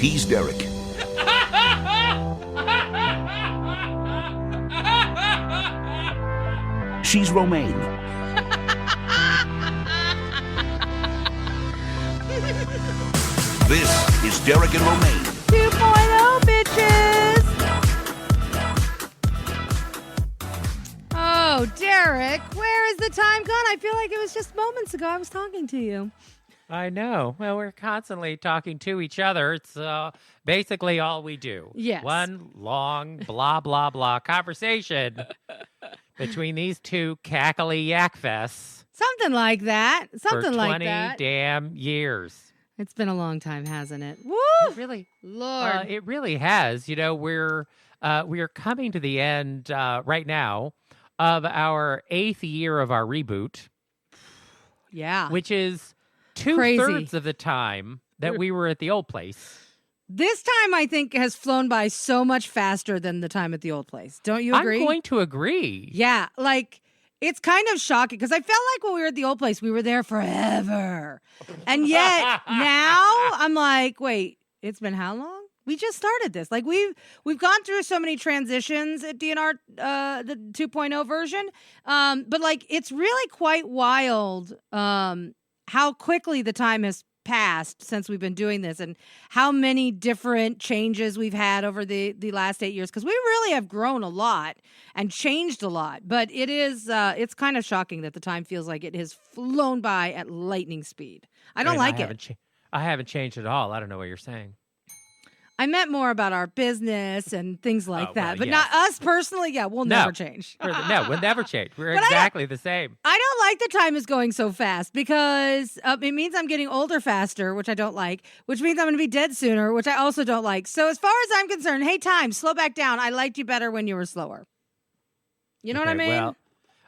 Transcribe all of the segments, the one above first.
He's Derek. She's Romaine. This is Derek and Romaine. 2.0, bitches! Oh, Derek, where is the time gone? I feel like it was just moments ago I was talking to you. I know. Well, we're constantly talking to each other. It's basically all we do. Yes. One long blah, blah, blah conversation between these two cackly yak fests. Something like that. Something for like 20 that. damn years. It's been a long time, hasn't it? Woo! It really, Lord. it really has. You know, we're coming to the end right now of our 8th year of our reboot. Yeah. Which is Crazy. 2/3 of the time that we were at the old place. This time, I think, has flown by so much faster than the time at the old place. Don't you agree? I'm going to agree. Yeah, like, it's kind of shocking because I felt like when we were at the old place, we were there forever. And yet now I'm like, wait, it's been how long? We just started this. Like, we've gone through so many transitions at DNR, the 2.0 version. But, like, it's really quite wild how quickly the time has passed since we've been doing this and how many different changes we've had over the last 8 years, because we really have grown a lot and changed a lot. But it is it's kind of shocking that the time feels like it has flown by at lightning speed. I don't like it. I haven't changed at all. I don't know what you're saying. I meant more about our business and things like that. well, But yes. not us personally. Yeah, we'll never change. No, we'll never change. We're But exactly the same. I don't like the time is going so fast because it means I'm getting older faster, which I don't like, which means I'm going to be dead sooner, which I also don't like. So as far as I'm concerned, hey, time, slow back down. I liked you better when you were slower. You know what I mean? Well,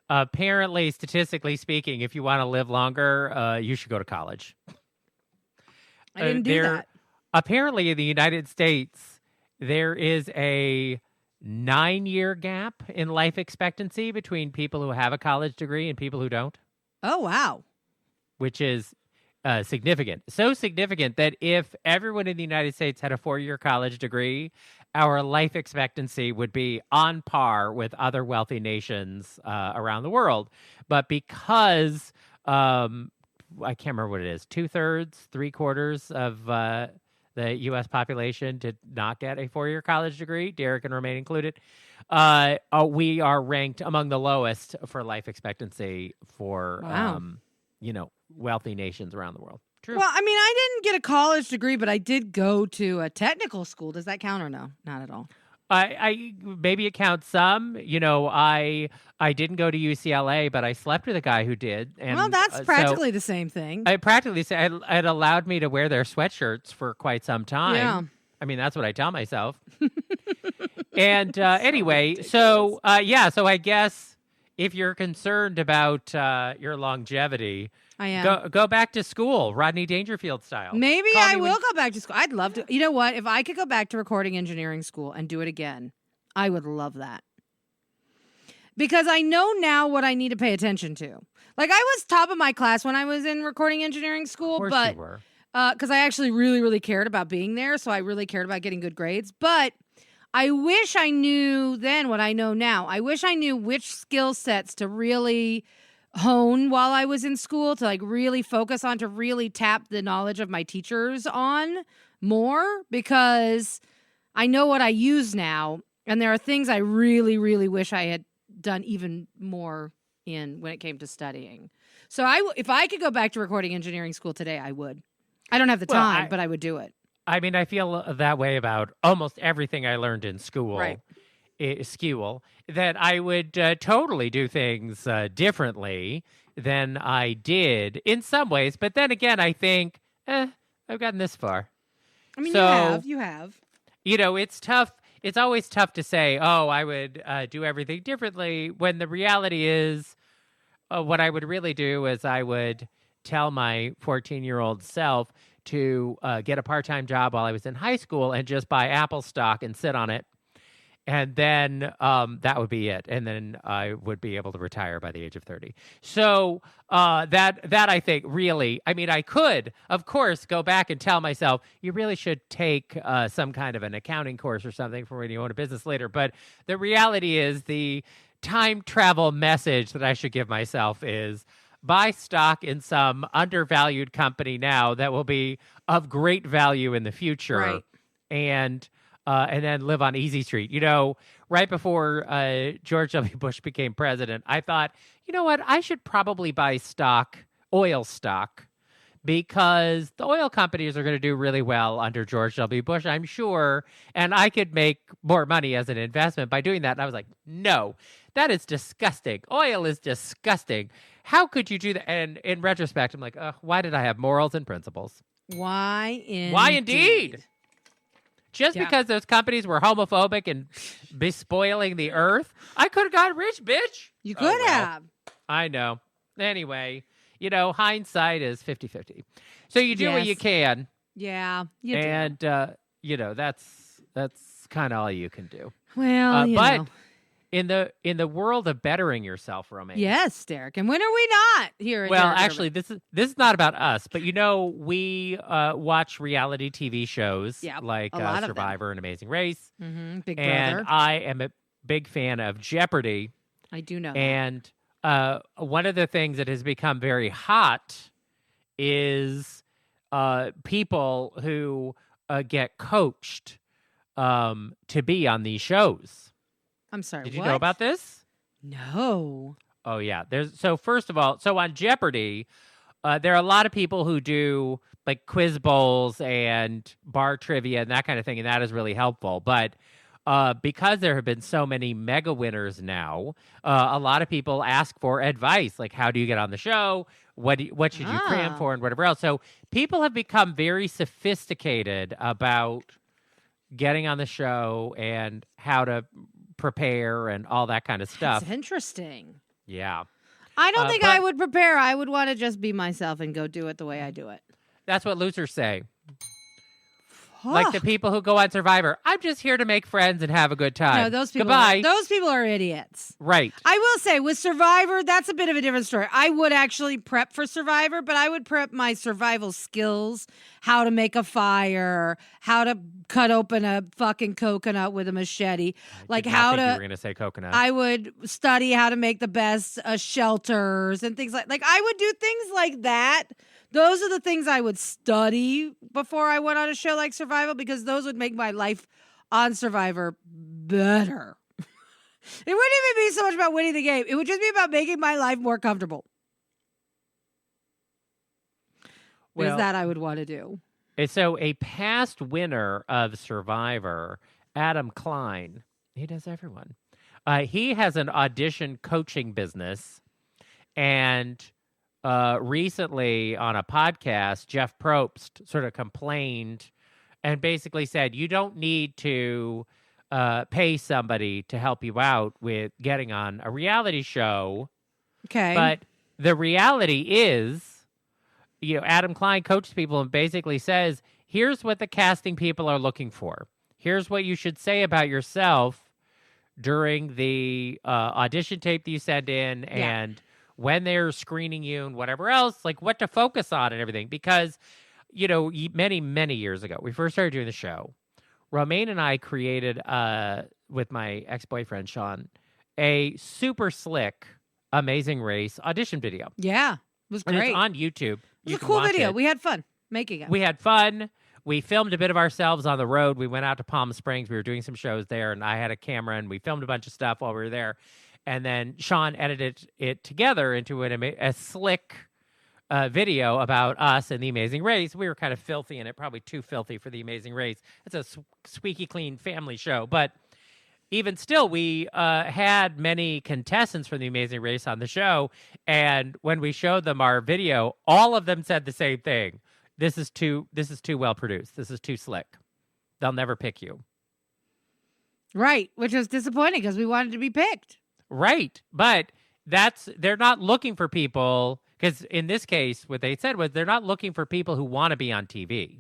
apparently, statistically speaking, if you want to live longer, you should go to college. I didn't do that. Apparently, in the United States, there is a 9-year gap in life expectancy between people who have a college degree and people who don't. Oh, wow. Which is significant. So significant that if everyone in the United States had a 4-year college degree, our life expectancy would be on par with other wealthy nations around the world. But because I can't remember what it is, 2/3, 3/4 of the U.S. population did not get a 4-year college degree, Derek and Romaine included, we are ranked among the lowest for life expectancy for, wealthy nations around the world. True. Well, I mean, I didn't get a college degree, but I did go to a technical school. Does that count or no? Not at all. I maybe it counts some. You know, I didn't go to UCLA, but I slept with a guy who did. And, well, that's practically the same thing. It allowed me to wear their sweatshirts for quite some time. Yeah. I mean, that's what I tell myself. And anyway, so I guess if you're concerned about your longevity, I am. Go back to school, Rodney Dangerfield style. Maybe I will go back to school. I'd love to. You know what? If I could go back to recording engineering school and do it again, I would love that. Because I know now what I need to pay attention to. Like, I was top of my class when I was in recording engineering school, of course but you were. Because I actually really, really cared about being there, so I really cared about getting good grades. But I wish I knew then what I know now. I wish I knew which skill sets to really hone while I was in school, to like really focus on, to really tap the knowledge of my teachers on more, because I know what I use now, and there are things I really, really wish I had done even more in when it came to studying. So if I could go back to recording engineering school today, I would. I don't have the time, but I would do it. I mean, I feel that way about almost everything I learned in school. Right. That I would totally do things differently than I did in some ways. But then again, I think, I've gotten this far. I mean, you have. You know, it's tough. It's always tough to say, I would do everything differently, when the reality is what I would really do is I would tell my 14-year-old self to get a part-time job while I was in high school and just buy Apple stock and sit on it And then that would be it. And then I would be able to retire by the age of 30. So that I think really, I mean, I could, of course, go back and tell myself, you really should take some kind of an accounting course or something for when you own a business later. But the reality is the time travel message that I should give myself is buy stock in some undervalued company now that will be of great value in the future. Right. And then live on Easy Street. You know, right before George W. Bush became president, I thought, you know what? I should probably buy oil stock, because the oil companies are going to do really well under George W. Bush, I'm sure, and I could make more money as an investment by doing that. And I was like, no, that is disgusting. Oil is disgusting. How could you do that? And in retrospect, I'm like, why did I have morals and principles? Why indeed? Just because those companies were homophobic and bespoiling the earth, I could have gotten rich, bitch. You could have. I know. Anyway, you know, hindsight is 50-50. So you do what you can. Yeah, you do. And, you know, that's kind of all you can do. Well, but know. In the world of bettering yourself, Romaine. Yes, Derek. And when are we not here? Well, actually, this is not about us, but you know, we watch reality TV shows like Survivor and Amazing Race. Mm-hmm. Big Brother. And I am a big fan of Jeopardy. I do know. And one of the things that has become very hot is people who get coached to be on these shows. I'm sorry, Did you know about this? No. Oh, yeah. First of all, on Jeopardy, there are a lot of people who do like quiz bowls and bar trivia and that kind of thing, and that is really helpful. But because there have been so many mega winners now, a lot of people ask for advice, like how do you get on the show? What should you cram for and whatever else? So people have become very sophisticated about getting on the show and how to prepare and all that kind of stuff. That's interesting. Yeah. I don't think I would prepare. I would want to just be myself and go do it the way I do it. That's what losers say. Like the people who go on Survivor. I'm just here to make friends and have a good time. No, those people. Goodbye. Those people are idiots. Right. I will say with Survivor, that's a bit of a different story. I would actually prep for Survivor, but I would prep my survival skills, how to make a fire, how to cut open a fucking coconut with a machete, like how to. You were going to say coconut. I would study how to make the best shelters and things like I would do things like that. Those are the things I would study before I went on a show like Survival, because those would make my life on Survivor better. It wouldn't even be so much about winning the game. It would just be about making my life more comfortable. Because that I would want to do. So a past winner of Survivor, Adam Klein, he does everyone. He has an audition coaching business, and recently on a podcast, Jeff Probst sort of complained and basically said, you don't need to pay somebody to help you out with getting on a reality show. Okay. But the reality is, you know, Adam Klein coaches people and basically says, here's what the casting people are looking for. Here's what you should say about yourself during the audition tape that you send in and when they're screening you and whatever else, like what to focus on and everything. Because, you know, many, many years ago, we first started doing the show. Romaine and I created, with my ex-boyfriend, Sean, a super slick Amazing Race audition video. Yeah, it was great. And it's on YouTube. It was a cool video. We had fun making it. We had fun. We filmed a bit of ourselves on the road. We went out to Palm Springs. We were doing some shows there, and I had a camera, and we filmed a bunch of stuff while we were there. And then Sean edited it together into a slick video about us and The Amazing Race. We were kind of filthy in it, probably too filthy for The Amazing Race. It's a squeaky clean family show. But even still, we had many contestants from The Amazing Race on the show. And when we showed them our video, all of them said the same thing. This is too well produced. This is too slick. They'll never pick you. Right, which was disappointing because we wanted to be picked. Right, but they're not looking for people, because in this case, what they said was they're not looking for people who want to be on TV.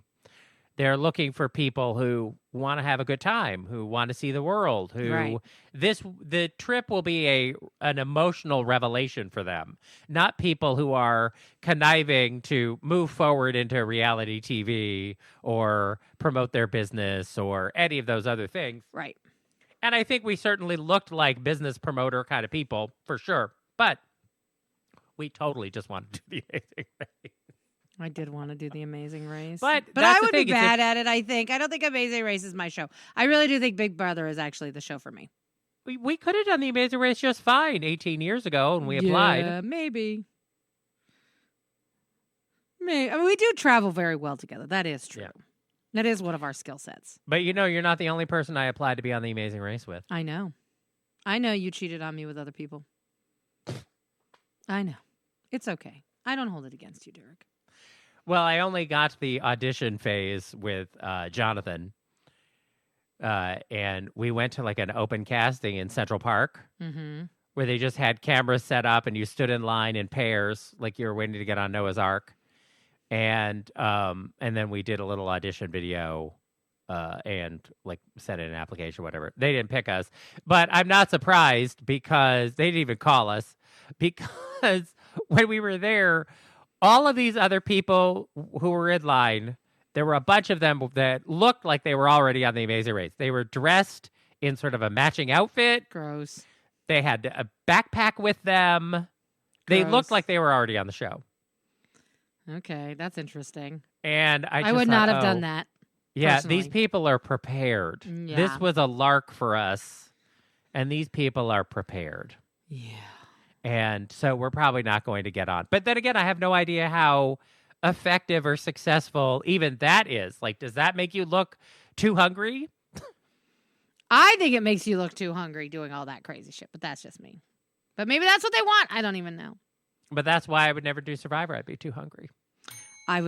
They're looking for people who want to have a good time, who want to see the world, who Right. the trip will be an emotional revelation for them, not people who are conniving to move forward into reality TV or promote their business or any of those other things. Right. And I think we certainly looked like business promoter kind of people, for sure. But we totally just wanted to do the Amazing Race. I did want to do the Amazing Race. But I that's the would be thing, is bad at it, I think. I don't think Amazing Race is my show. I really do think Big Brother is actually the show for me. We could have done the Amazing Race just fine 18 years ago, and we applied. Yeah, maybe. I mean, we do travel very well together. That is true. Yeah. That is one of our skill sets. But you're not the only person I applied to be on the Amazing Race with. I know. I know you cheated on me with other people. I know. It's okay. I don't hold it against you, Derek. Well, I only got the audition phase with Jonathan, and we went to like an open casting in Central Park, where they just had cameras set up, and you stood in line in pairs, like you were waiting to get on Noah's Ark, and then we did a little audition video, and like sent in an application, or whatever. They didn't pick us, but I'm not surprised because they didn't even call us, because when we were there, all of these other people who were in line, there were a bunch of them that looked like they were already on the Amazing Race. They were dressed in sort of a matching outfit. Gross. They had a backpack with them. They Gross. looked like they were already on the show. Okay, that's interesting. And I would just not thought, have done that. Yeah, personally. these people are prepared. Yeah. This was a lark for us, and these people are prepared. Yeah. And so we're probably not going to get on. But then again, I have no idea how effective or successful even that is. Like, does that make you look too hungry? I think it makes you look too hungry doing all that crazy shit, but that's just me. But maybe that's what they want. I don't even know. But that's why I would never do Survivor. I'd be too hungry. I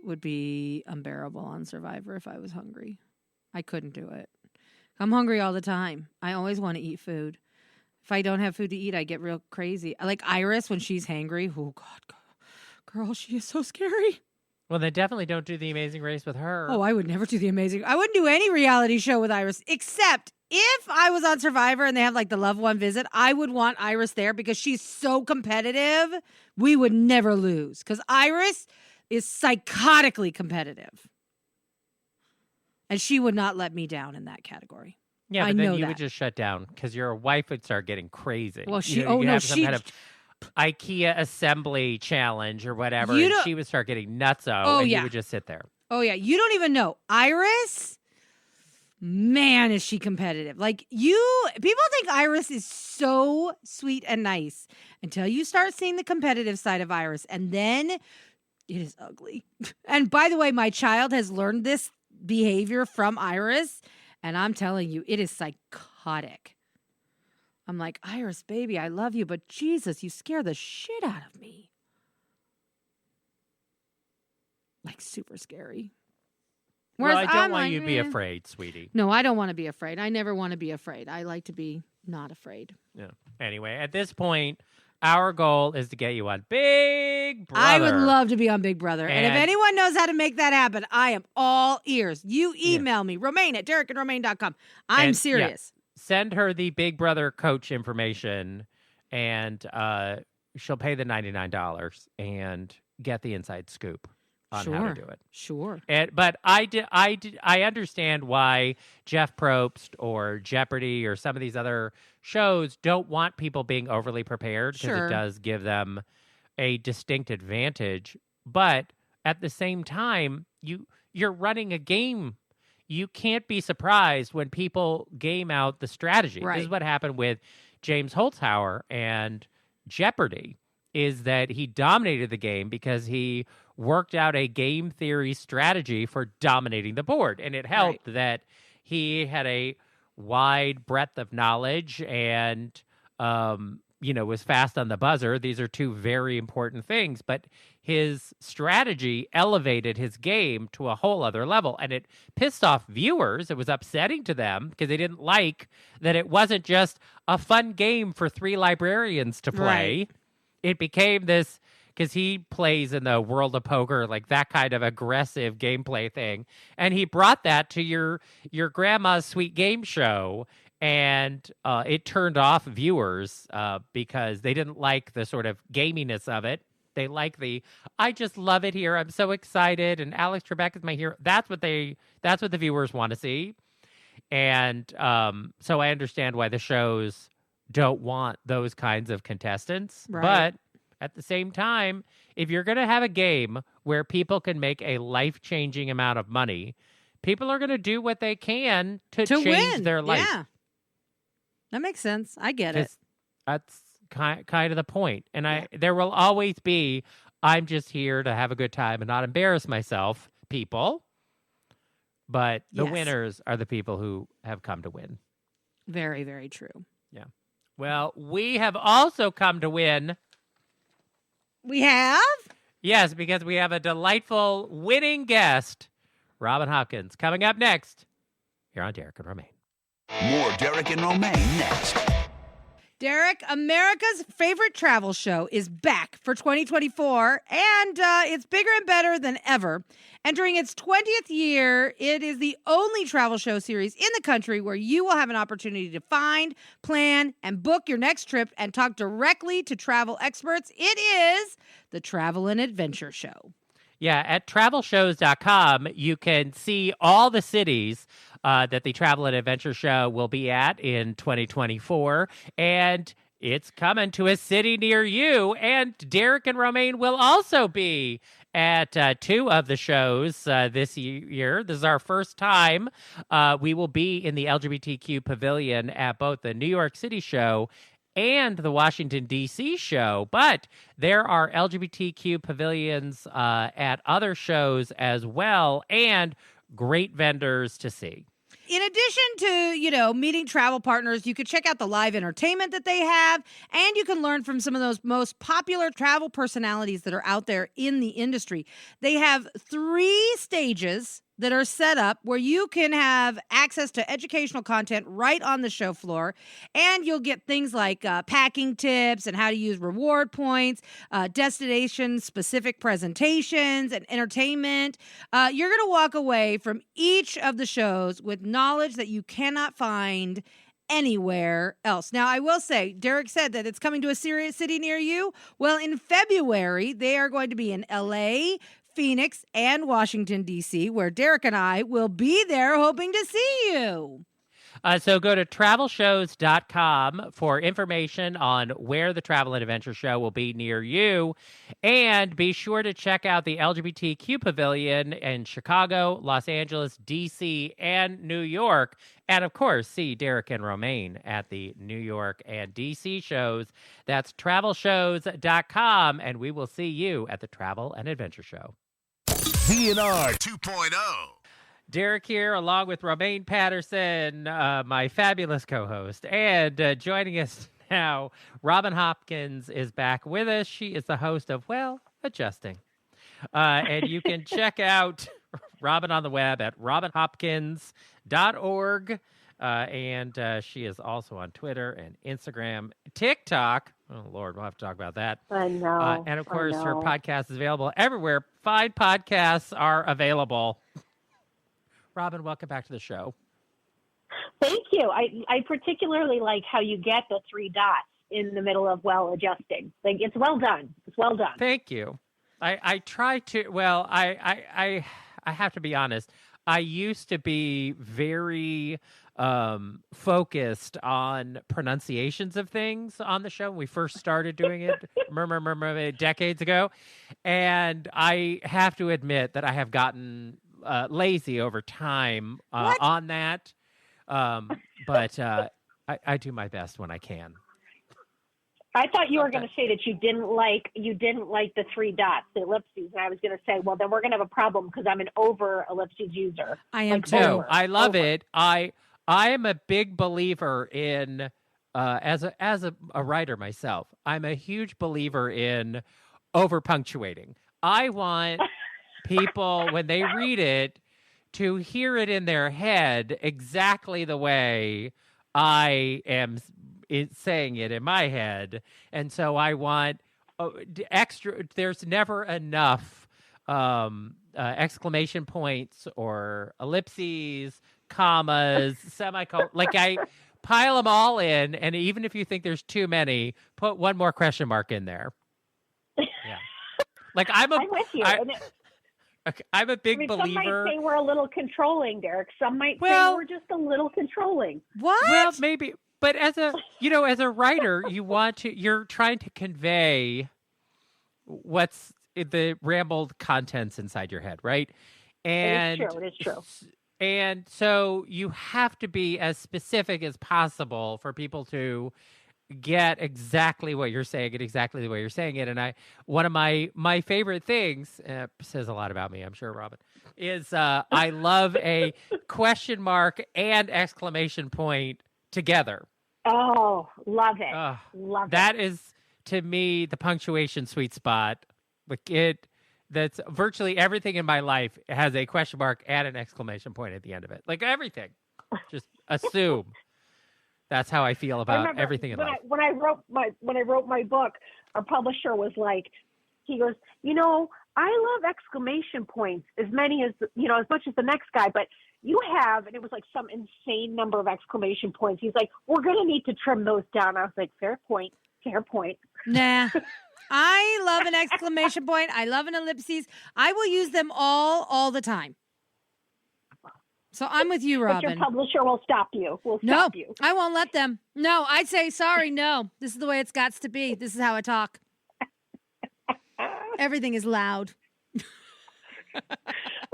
would be unbearable on Survivor if I was hungry. I couldn't do it. I'm hungry all the time. I always want to eat food. If I don't have food to eat, I get real crazy. I like Iris when she's hangry. Oh, God. Girl, she is so scary. Well, then definitely don't do the Amazing Race with her. Oh, I would never do the Amazing. I wouldn't do any reality show with Iris, except if I was on Survivor and they have like the loved one visit, I would want Iris there because she's so competitive. We would never lose because Iris is psychotically competitive. And she would not let me down in that category. Yeah, I but know then you that. would just shut down because your wife would start getting crazy. Well, you have some kind of IKEA assembly challenge or whatever, You and don't- she would start getting nutso, Oh, and yeah. you would just sit there. Oh, yeah. You don't even know. Iris, man, is she competitive. Like, people think Iris is so sweet and nice until you start seeing the competitive side of Iris. And then it is ugly. And by the way, my child has learned this behavior from Iris. And I'm telling you, it is psychotic. I'm like, Iris, baby, I love you, but Jesus, you scare the shit out of me. Like, super scary. Well, I Whereas don't I'm want like, you to be eh. afraid, sweetie. No, I don't want to be afraid. I never want to be afraid. I like to be not afraid. Yeah. Anyway, at this point, our goal is to get you on Big Brother. I would love to be on Big Brother. And if And- anyone knows how to make that happen, I am all ears. You email me, Romaine at DerekandRomaine.com. I'm And, yeah, serious. send her the Big Brother coach information, and she'll pay the $99 and get the inside scoop on how to do it. Sure. But I understand why Jeff Probst or Jeopardy or some of these other shows don't want people being overly prepared because Sure. it does give them a distinct advantage. But at the same time, you're running a game. You can't be surprised when people game out the strategy. Right. This is what happened with James Holzhauer and Jeopardy, is that he dominated the game because he worked out a game theory strategy for dominating the board. And it helped that he had a wide breadth of knowledge and, was fast on the buzzer. These are two very important things. But his strategy elevated his game to a whole other level. And it pissed off viewers. It was upsetting to them because they didn't like that it wasn't just a fun game for three librarians to play. Right. It became this because he plays in the world of poker, like that kind of aggressive gameplay thing. And he brought that to your grandma's sweet game show. And it turned off viewers because they didn't like the sort of gaminess of it. They like I just love it here. I'm so excited. And Alex Trebek is my hero. That's what the viewers want to see. And so I understand why the shows don't want those kinds of contestants. Right. But at the same time, if you're going to have a game where people can make a life-changing amount of money, people are going to do what they can to change win. their life. Yeah. That makes sense. I get it. That's kind of the point. And there will always be, I'm just here to have a good time and not embarrass myself, people. But the winners are the people who have come to win. Very, very true. Yeah. Well, we have also come to win. We have? Yes, because we have a delightful winning guest, Robin Hopkins, coming up next here on Derek and Romaine. More Derek and Romaine next. Derek, America's favorite travel show is back for 2024, and it's bigger and better than ever. Entering its 20th year, it is the only travel show series in the country where you will have an opportunity to find, plan, and book your next trip and talk directly to travel experts. It is the Travel and Adventure Show. Yeah, at travelshows.com, you can see all the cities that the Travel and Adventure Show will be at in 2024. And it's coming to a city near you. And Derek and Romaine will also be at two of the shows this year. This is our first time. We will be in the LGBTQ pavilion at both the New York City show and the Washington, D.C. show, but there are LGBTQ pavilions at other shows as well, and great vendors to see. In addition to, meeting travel partners, you could check out the live entertainment that they have, and you can learn from some of those most popular travel personalities that are out there in the industry. They have 3 stages that are set up where you can have access to educational content right on the show floor, and you'll get things like packing tips and how to use reward points, destination-specific presentations, and entertainment. You're going to walk away from each of the shows with knowledge that you cannot find anywhere else. Now, I will say, Derek said that it's coming to a city near you. Well, in February, they are going to be in L.A., Phoenix, and Washington, D.C., where Derek and I will be there hoping to see you. So go to travelshows.com for information on where the Travel and Adventure Show will be near you. And be sure to check out the LGBTQ Pavilion in Chicago, Los Angeles, D.C., and New York. And, of course, see Derek and Romaine at the New York and D.C. shows. That's travelshows.com, and we will see you at the Travel and Adventure Show. DNR 2.0. Derek here, along with Romaine Patterson, my fabulous co-host. And joining us now, Robin Hopkins is back with us. She is the host of, Adjusting. And you can check out Robin on the web at robinhopkins.org. And she is also on Twitter and Instagram, TikTok. Oh, Lord, we'll have to talk about that. I know. And, of course, her podcast is available everywhere. Fine podcasts are available. Robin, welcome back to the show. Thank you. I particularly like how you get the 3 dots in the middle of adjusting. Like, it's well done. It's well done. Thank you. I try to, I have to be honest. I used to be very focused on pronunciations of things on the show when we first started doing it, decades ago. And I have to admit that I have gotten lazy over time on that. But I do my best when I can. I thought you were going to say that you didn't like the 3 dots, the ellipses, and I was going to say, well, then we're going to have a problem because I'm an over ellipses user. I am too. No, I love it. I am a big believer in as a writer myself. I'm a huge believer in over punctuating. I want people when they read it to hear it in their head exactly the way I am saying it in my head. And so I want extra. There's never enough exclamation points or ellipses, commas, semicolon. Like I pile them all in, and even if you think there's too many, put one more question mark in there. Yeah, like I'm with you. I'm a big believer. Some might say we're a little controlling, Derek. Some might say we're just a little controlling. What? Well, maybe. But as a writer, you're trying to convey what's the rambled contents inside your head, right? And it is true. And so you have to be as specific as possible for people to get exactly what you're saying and exactly the way you're saying it. And one of my favorite things, says a lot about me, I'm sure, Robin, is I love a question mark and exclamation point together. Oh, love it. Love it. That is, to me, the punctuation sweet spot. That's virtually everything in my life has a question mark and an exclamation point at the end of it. Like everything. Just assume. That's how I feel about everything in life. When I wrote my book, our publisher was like, he goes, I love exclamation points as many as much as the next guy, but you have, and it was like some insane number of exclamation points. He's like, we're going to need to trim those down. I was like, fair point. Nah. I love an exclamation point. I love an ellipses. I will use them all the time. So I'm with you, Robin. But your publisher will stop you. No, I won't let them. No, I'd say, sorry, no. This is the way it's got to be. This is how I talk. Everything is loud.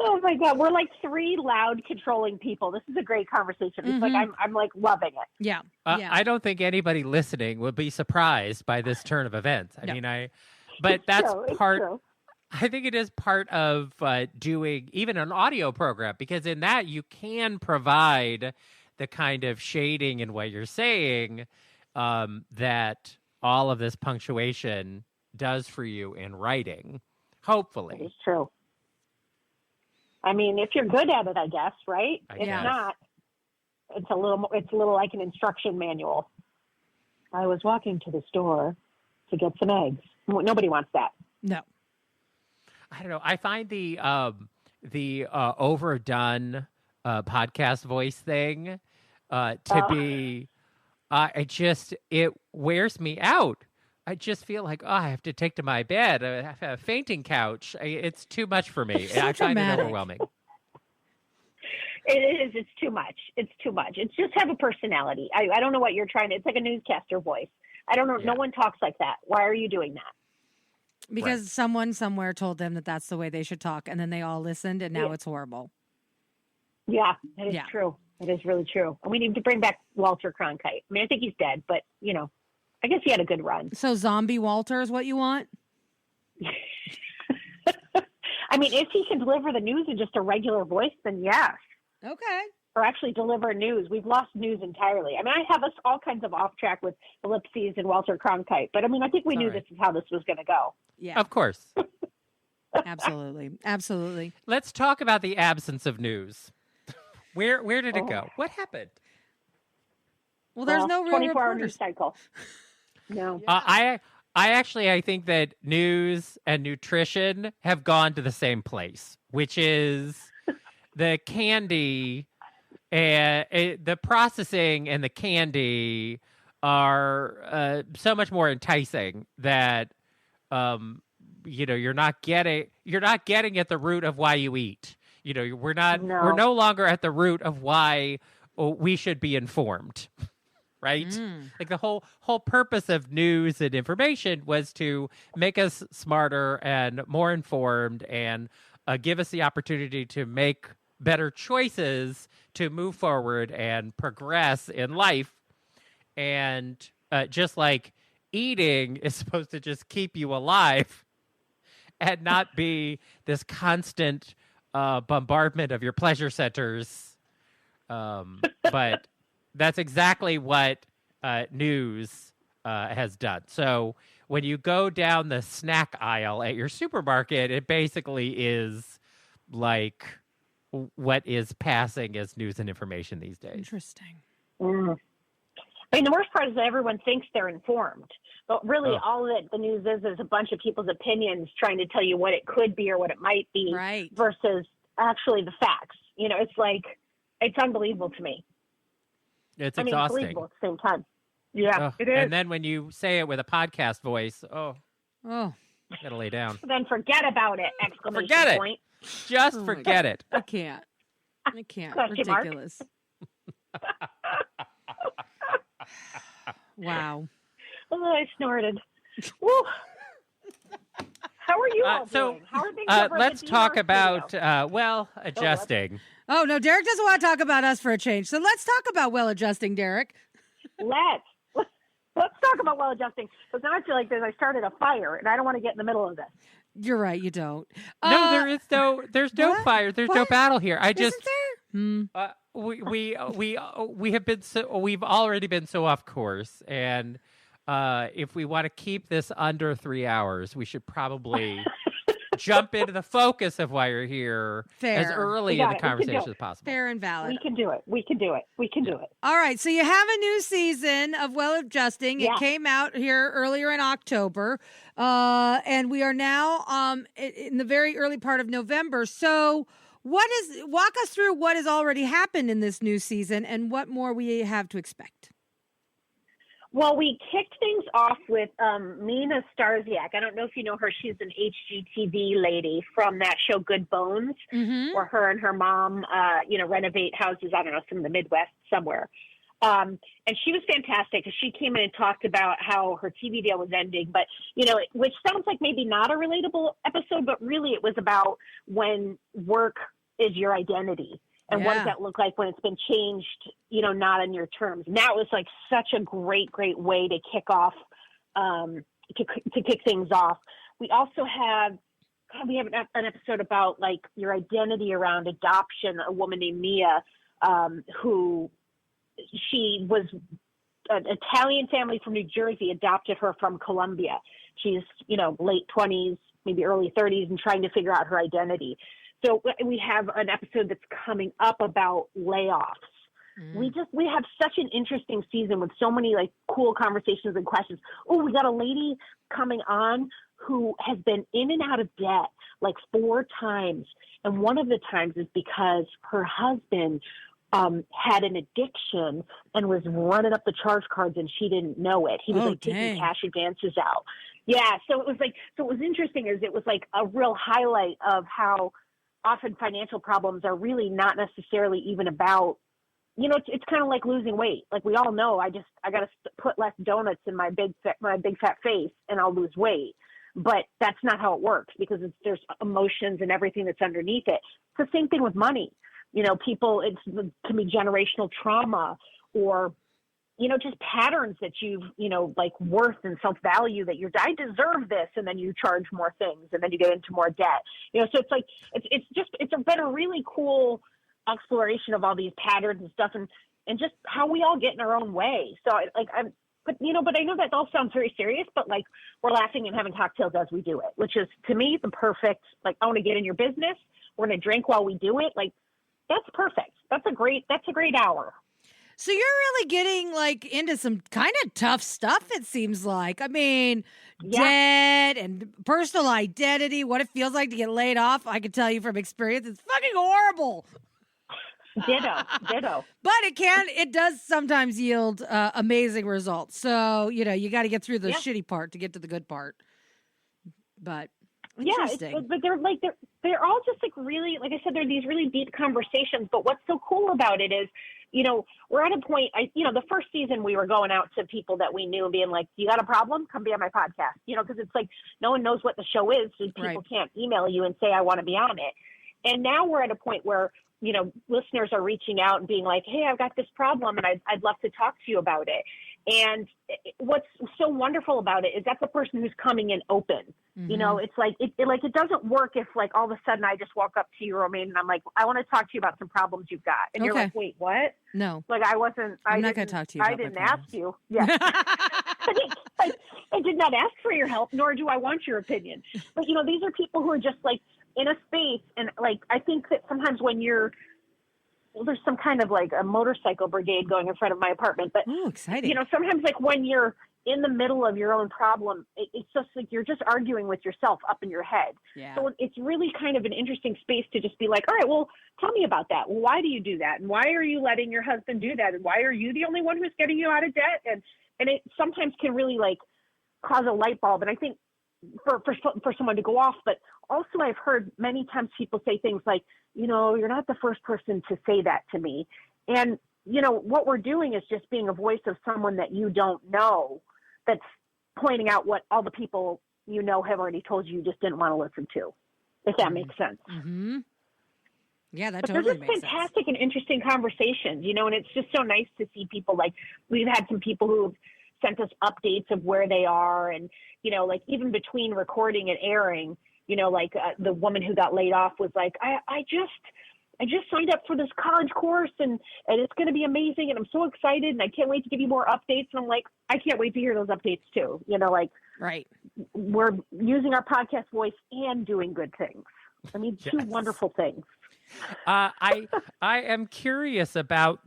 Oh my God, we're like three loud, controlling people. This is a great conversation. It's like I'm like loving it. Yeah. I don't think anybody listening would be surprised by this turn of events. But that's part. I think it is part of doing even an audio program, because in that you can provide the kind of shading in what you're saying that all of this punctuation does for you in writing. Hopefully, it's true. I mean, if you're good at it, I guess, right? If not, it's a little like an instruction manual. I was walking to the store to get some eggs. Nobody wants that. No. I don't know. I find the overdone podcast voice thing to be. It wears me out. I just feel like, I have to take to my bed. I have a fainting couch. It's too much for me. I find it overwhelming. It is. It's too much. It's just have a personality. I don't know what you're trying to. It's like a newscaster voice. I don't know. Yeah. No one talks like that. Why are you doing that? Because someone somewhere told them that that's the way they should talk, and then they all listened, and now it's horrible. Yeah, that is true. It is really true. And we need to bring back Walter Cronkite. I mean, I think he's dead, but, I guess he had a good run. So zombie Walter is what you want? I mean, if he can deliver the news in just a regular voice, then yes. Okay. Or actually deliver news. We've lost news entirely. I mean, I have us all kinds of off track with ellipses and Walter Cronkite, but I mean, I think we knew this is how this was going to go. Yeah. Of course. Absolutely. Let's talk about the absence of news. Where did it go? What happened? Well, there's no real 24-hour news cycle. No. I think that news and nutrition have gone to the same place, which is the candy and the processing and the candy are so much more enticing that you're not getting at the root of why you eat. We're no longer at the root of why we should be informed. Right? Like the whole purpose of news and information was to make us smarter and more informed and give us the opportunity to make better choices to move forward and progress in life. And just like eating is supposed to just keep you alive and not be this constant bombardment of your pleasure centers. But that's exactly what news has done. So when you go down the snack aisle at your supermarket, it basically is like what is passing as news and information these days. Interesting. I mean, the worst part is that everyone thinks they're informed, but really all that the news is a bunch of people's opinions trying to tell you what it could be or what it might be versus actually the facts. You know, it's like, it's unbelievable to me. It's exhausting. Believable at the same time. Yeah, it is. And then when you say it with a podcast voice, gotta lay down. Then forget about it! Exclamation forget point. It. Just forget it. I can't. Question mark. Ridiculous. Wow. Oh, I snorted. Woo. How are you all doing? How are things over at let's the talk DNR about, studio? adjusting. Oh, no, Derek doesn't want to talk about us for a change. So let's talk about well-adjusting, Derek. Let's talk about well-adjusting. Because now I feel like I started a fire, and I don't want to get in the middle of this. You're right, you don't. No, there's no fire. There's no battle here. Isn't there? We've already been so off course, and if we want to keep this under 3 hours, we should probably jump into the focus of why you're here as early in the conversation as possible. Fair and valid. We can do it. All right, so you have a new season of Well Adjusting. It came out here earlier in October, and we are now in the very early part of November. So walk us through what has already happened in this new season and what more we have to expect. Well, we kicked things off with Mina Starziak. I don't know if you know her. She's an HGTV lady from that show Good Bones, where her and her mom, renovate houses, I don't know, from the Midwest somewhere. And she was fantastic because she came in and talked about how her TV deal was ending, but, which sounds like maybe not a relatable episode, but really it was about when work is your identity. And what does that look like when it's been changed, not on your terms? And that was like such a great way to kick off, to kick things off. We also have an episode about like your identity around adoption. A woman named Mia, who she was an Italian family from New Jersey, adopted her from Colombia. She's, late 20s, maybe early 30s, and trying to figure out her identity. So we have an episode that's coming up about layoffs. We have such an interesting season with so many like cool conversations and questions. Oh, we got a lady coming on who has been in and out of debt like 4 times. And one of the times is because her husband had an addiction and was running up the charge cards and she didn't know it. He was taking cash advances out. Yeah. So it was interesting is it was like a real highlight of how often financial problems are really not necessarily even about, it's kind of like losing weight. Like we all know, I got to put less donuts in my big fat face and I'll lose weight. But that's not how it works because there's emotions and everything that's underneath it. It's the same thing with money. People, it can be generational trauma or, just patterns that you've, like worth and self-value that I deserve this. And then you charge more things and then you get into more debt, so it's like, it's been a really cool exploration of all these patterns and stuff and just how we all get in our own way. So but I know that all sounds very serious, but like we're laughing and having cocktails as we do it, which is to me the perfect, like I want to get in your business. We're going to drink while we do it. Like that's perfect. That's a great hour. So you're really getting like into some kind of tough stuff, it seems like. I mean, debt and personal identity, what it feels like to get laid off. I can tell you from experience, it's fucking horrible. Ditto. But it does sometimes yield amazing results. So, you got to get through the shitty part to get to the good part. But interesting. But they're all just like really, like I said, they're these really deep conversations. But what's so cool about it is, we're at a point, the first season we were going out to people that we knew and being like, you got a problem? Come be on my podcast. Because it's like, no one knows what the show is. So people can't email you and say, I want to be on it. And now we're at a point where, listeners are reaching out and being like, hey, I've got this problem and I'd love to talk to you about it. And what's so wonderful about it is that's the person who's coming in open. It's like, it doesn't work if like all of a sudden I just walk up to you, Romaine, and I'm like, I want to talk to you about some problems you've got. And you're like, wait, what? No. Like I'm not going to talk to you about I didn't ask you. Yeah. I did not ask for your help, nor do I want your opinion. But, these are people who are just like in a space. And like, I think that sometimes when you're there's some kind of like a motorcycle brigade going in front of my apartment. But, Ooh, exciting. Sometimes like when you're in the middle of your own problem, it's just like you're just arguing with yourself up in your head. Yeah. So it's really kind of an interesting space to just be like, all right, well, tell me about that. Well, why do you do that? And why are you letting your husband do that? And why are you the only one who's getting you out of debt? And it sometimes can really like cause a light bulb. And I think for someone to go off, but also I've heard many times people say things like, you're not the first person to say that to me. And, what we're doing is just being a voice of someone that you don't know that's pointing out what all the people have already told you just didn't want to listen to, if that makes sense. Mm-hmm. Yeah, that But totally they're just makes fantastic and interesting conversations, and it's just so nice to see people like we've had some people who have sent us updates of where they are. And, like even between recording and airing, like the woman who got laid off was like, I just signed up for this college course and it's going to be amazing. And I'm so excited and I can't wait to give you more updates. And I'm like, I can't wait to hear those updates too. right. We're using our podcast voice and doing good things. I mean, two wonderful things. I am curious about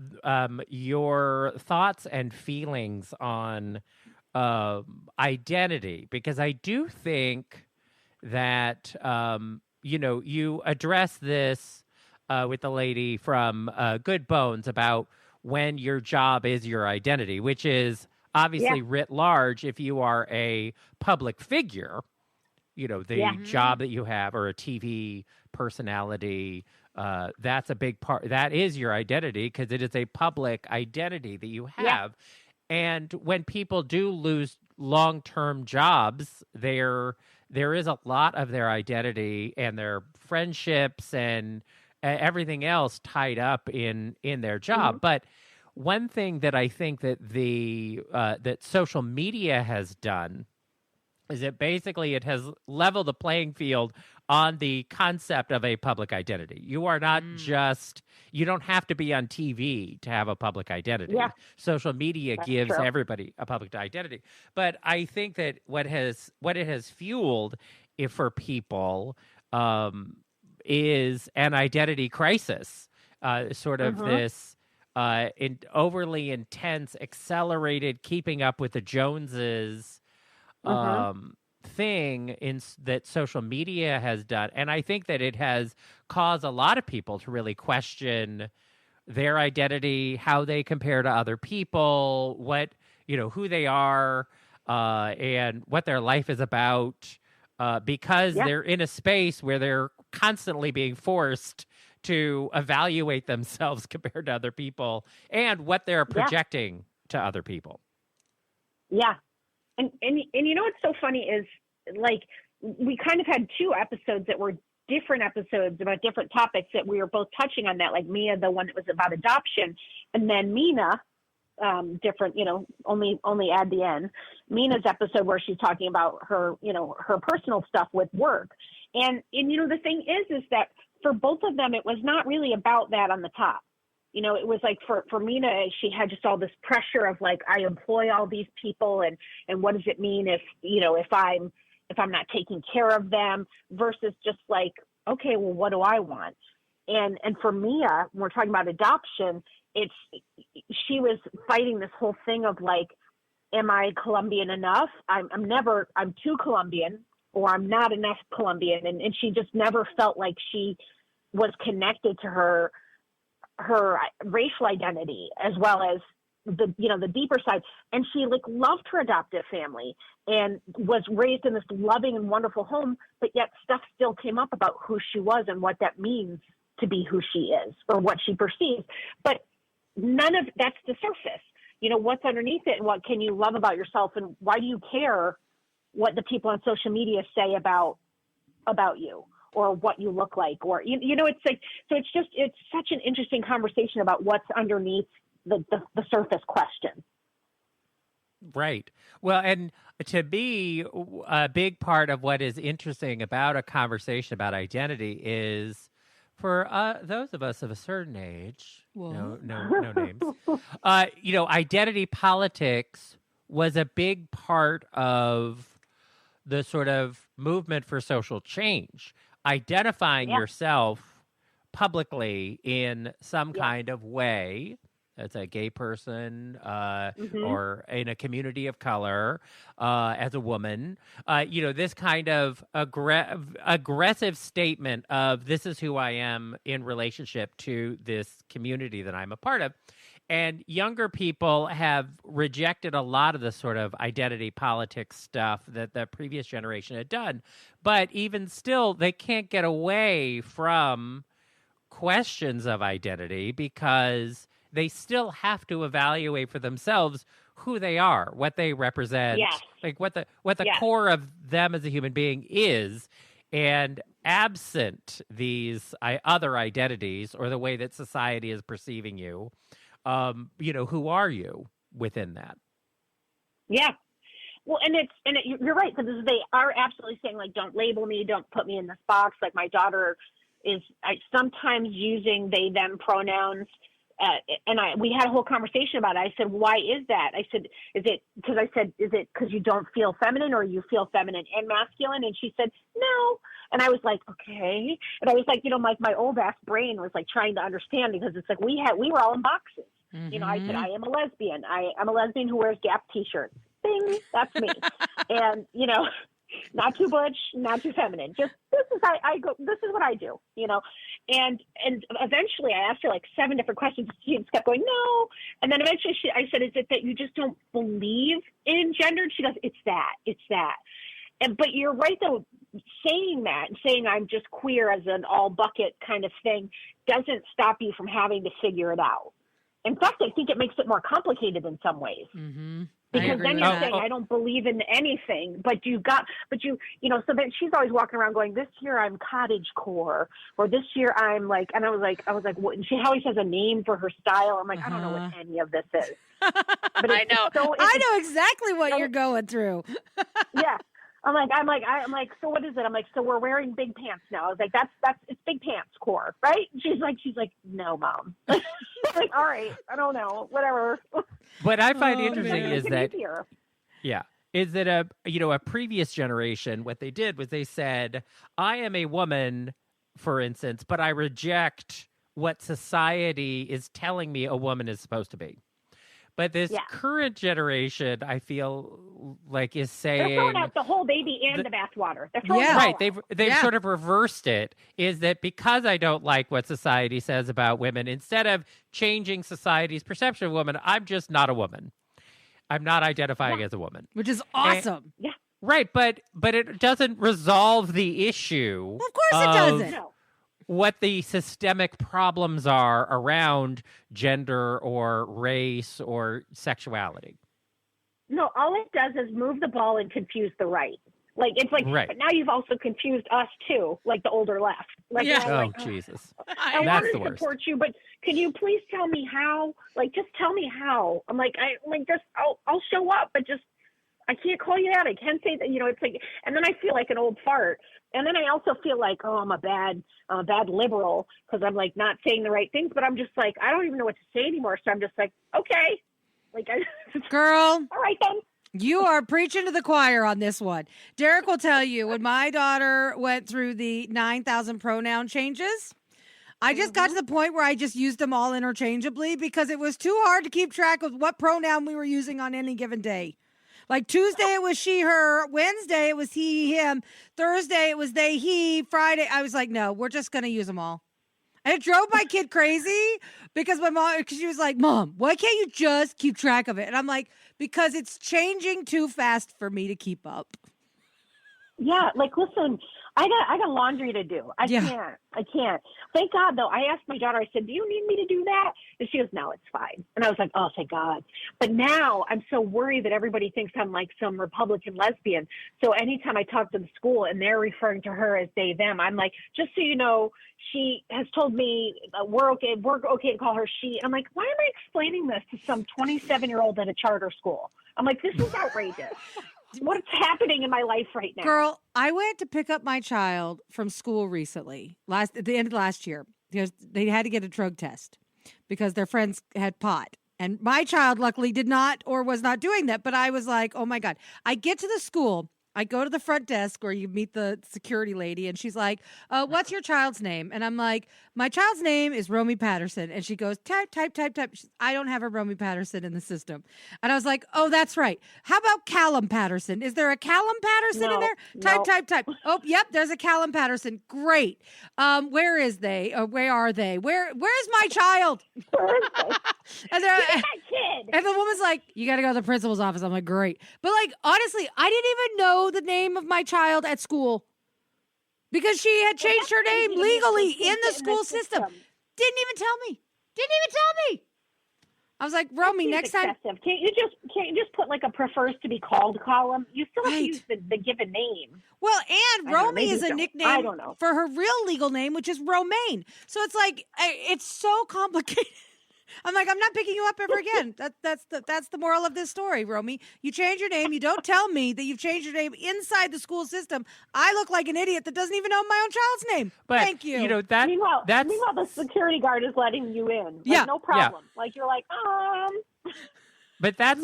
your thoughts and feelings on identity, because I do think that you address this with the lady from Good Bones about when your job is your identity, which is obviously writ large. If you are a public figure, the job that you have, or a TV personality, that's a big part. That is your identity because it is a public identity that you have. Yeah. And when people do lose long-term jobs, there is a lot of their identity and their friendships and everything else tied up in their job. Mm-hmm. But one thing that I think that that social media has done is that basically it has leveled the playing field on the concept of a public identity. You are not you don't have to be on TV to have a public identity. Yeah. Social media gives everybody a public identity. But I think that what it has fueled for people is an identity crisis, sort of this overly intense, accelerated, keeping up with the Joneses thing that social media has done. And I think that it has caused a lot of people to really question their identity, how they compare to other people, who they are, and what their life is about, because they're in a space where they're constantly being forced to evaluate themselves compared to other people and what they're projecting to other people. Yeah. And what's so funny is, like, we kind of had two episodes that were different episodes about different topics that we were both touching on that, like Mia, the one that was about adoption, and then Mina, different, only add the end. Mina's episode where she's talking about her, her personal stuff with work. And the thing is that for both of them, it was not really about that on the top. It was like for Mina, she had just all this pressure of like, I employ all these people and what does it mean if I'm not taking care of them, versus just like, okay, well, what do I want? And for Mia, when we're talking about adoption, she was fighting this whole thing of like, am I Colombian enough? I'm too Colombian, or I'm not enough Colombian. And she just never felt like she was connected to her racial identity, as well as the deeper side. And she like loved her adoptive family and was raised in this loving and wonderful home, but yet stuff still came up about who she was and what that means to be who she is, or what she perceives. But none of that's the surface. What's underneath it, and what can you love about yourself, and why do you care what the people on social media say about you, or what you look like, or it's like, so it's such an interesting conversation about what's underneath the surface question. Right. Well, and to me, a big part of what is interesting about a conversation about identity is, for those of us of a certain age, no names, identity politics was a big part of the sort of movement for social change. Identifying yourself publicly in some kind of way, as a gay person or in a community of color, as a woman, this kind of aggressive statement of this is who I am in relationship to this community that I'm a part of. And younger people have rejected a lot of the sort of identity politics stuff that the previous generation had done. But even still, they can't get away from questions of identity because they still have to evaluate for themselves who they are, what they represent, like what the core of them as a human being is. And absent these other identities or the way that society is perceiving you, who are you within that? Yeah. Well, you're right, because they are absolutely saying, like, don't label me, don't put me in this box. Like, my daughter is sometimes using they, them pronouns. We had a whole conversation about it. I said, why is that? I said, is it because you don't feel feminine, or you feel feminine and masculine? And she said, no. And I was like, okay. And I was like, my old ass brain was like trying to understand, because it's like we were all in boxes. Mm-hmm. I said, I am a lesbian. I'm a lesbian who wears Gap t-shirts. Bing, that's me. And, not too butch, not too feminine. Just this is what I do, And eventually I asked her like 7 different questions. She just kept going, no. And then eventually I said, is it that you just don't believe in gender? And she goes, it's that. But you're right, though, saying that and saying I'm just queer as an all bucket kind of thing doesn't stop you from having to figure it out. In fact, I think it makes it more complicated in some ways. Mm-hmm. Because then you're saying, I don't believe in anything, so then she's always walking around going, this year I'm cottage core, or this year I'm like, and I was like, what? And she always has a name for her style. I'm like, I don't know what any of this is. But I know. I know exactly what you're going through. Yeah. I'm like, so what is it? I'm like, so we're wearing big pants now. I was like, it's big pants core, right? She's like, no, Mom. Like, all right, I don't know, whatever. What I find interesting is that, easier. is that a previous generation, what they did was they said, I am a woman, for instance, but I reject what society is telling me a woman is supposed to be. But this current generation, I feel like, is saying they're throwing out the whole baby and the bathwater. Right. They've sort of reversed it. Is that because I don't like what society says about women, instead of changing society's perception of women, I'm just not a woman. I'm not identifying as a woman, which is awesome. Right, but it doesn't resolve the issue. Well, of course it doesn't. No. What the systemic problems are around gender or race or sexuality. No, all it does is move the ball and confuse the right. Like, it's like, but now you've also confused us too, like the older left. Like, Jesus. I want to support you, but can you please tell me how? Like, just tell me how. I'm like, I'll show up, but just, I can't call you out. I can't say that, it's like, and then I feel like an old fart. And then I also feel like, I'm a bad liberal, because I'm like not saying the right things, but I'm just like, I don't even know what to say anymore. So I'm just like, okay. Like, girl. All right then. You are preaching to the choir on this one. Derek will tell you, when my daughter went through the 9,000 pronoun changes, I just got to the point where I just used them all interchangeably because it was too hard to keep track of what pronoun we were using on any given day. Like Tuesday, it was she, her. Wednesday, it was he, him. Thursday, it was they, he. Friday, I was like, no, we're just going to use them all. And it drove my kid crazy because she was like, Mom, why can't you just keep track of it? And I'm like, because it's changing too fast for me to keep up. Yeah, like, listen, I got laundry to do. I can't. Thank God, though. I asked my daughter, I said, do you need me to do that? And she goes, no, it's fine. And I was like, oh, thank God. But now I'm so worried that everybody thinks I'm like some Republican lesbian. So anytime I talk to the school and they're referring to her as they, them, I'm like, just so you know, she has told me we're okay to call her she. And I'm like, why am I explaining this to some 27-year-old at a charter school? I'm like, this is outrageous. What's happening in my life right now? Girl, I went to pick up my child from school recently, at the end of last year, because they had to get a drug test because their friends had pot. And my child luckily did not or was not doing that. But I was like, oh, my God. I get to the school I go to the front desk where you meet the security lady, and she's like, what's your child's name? And I'm like, my child's name is Romy Patterson. And she goes, type. I don't have a Romy Patterson in the system. And I was like, oh, that's right. How about Callum Patterson? Is there a Callum Patterson in there? Type. Oh, yep, there's a Callum Patterson. Great. Where is they? Where are they? Where's my child? And they're, kid. and the woman's like, you got to go to the principal's office. I'm like, great. But like, honestly, I didn't even know the name of my child at school because she had changed her name legally in the school system. Didn't even tell me. I was like, Romy, next time. Excessive. Can't you just put like a prefers to be called column? You still have to use the given name. Well, and Romy is a nickname I don't know. for her real legal name, which is Romaine. So it's like, it's so complicated. I'm like, I'm not picking you up ever again. That's the moral of this story, Romy. You change your name. You don't tell me that you've changed your name inside the school system. I look like an idiot that doesn't even know my own child's name. But, thank you. You know, meanwhile, the security guard is letting you in. Like, yeah, no problem. Yeah. Like you're like, But that's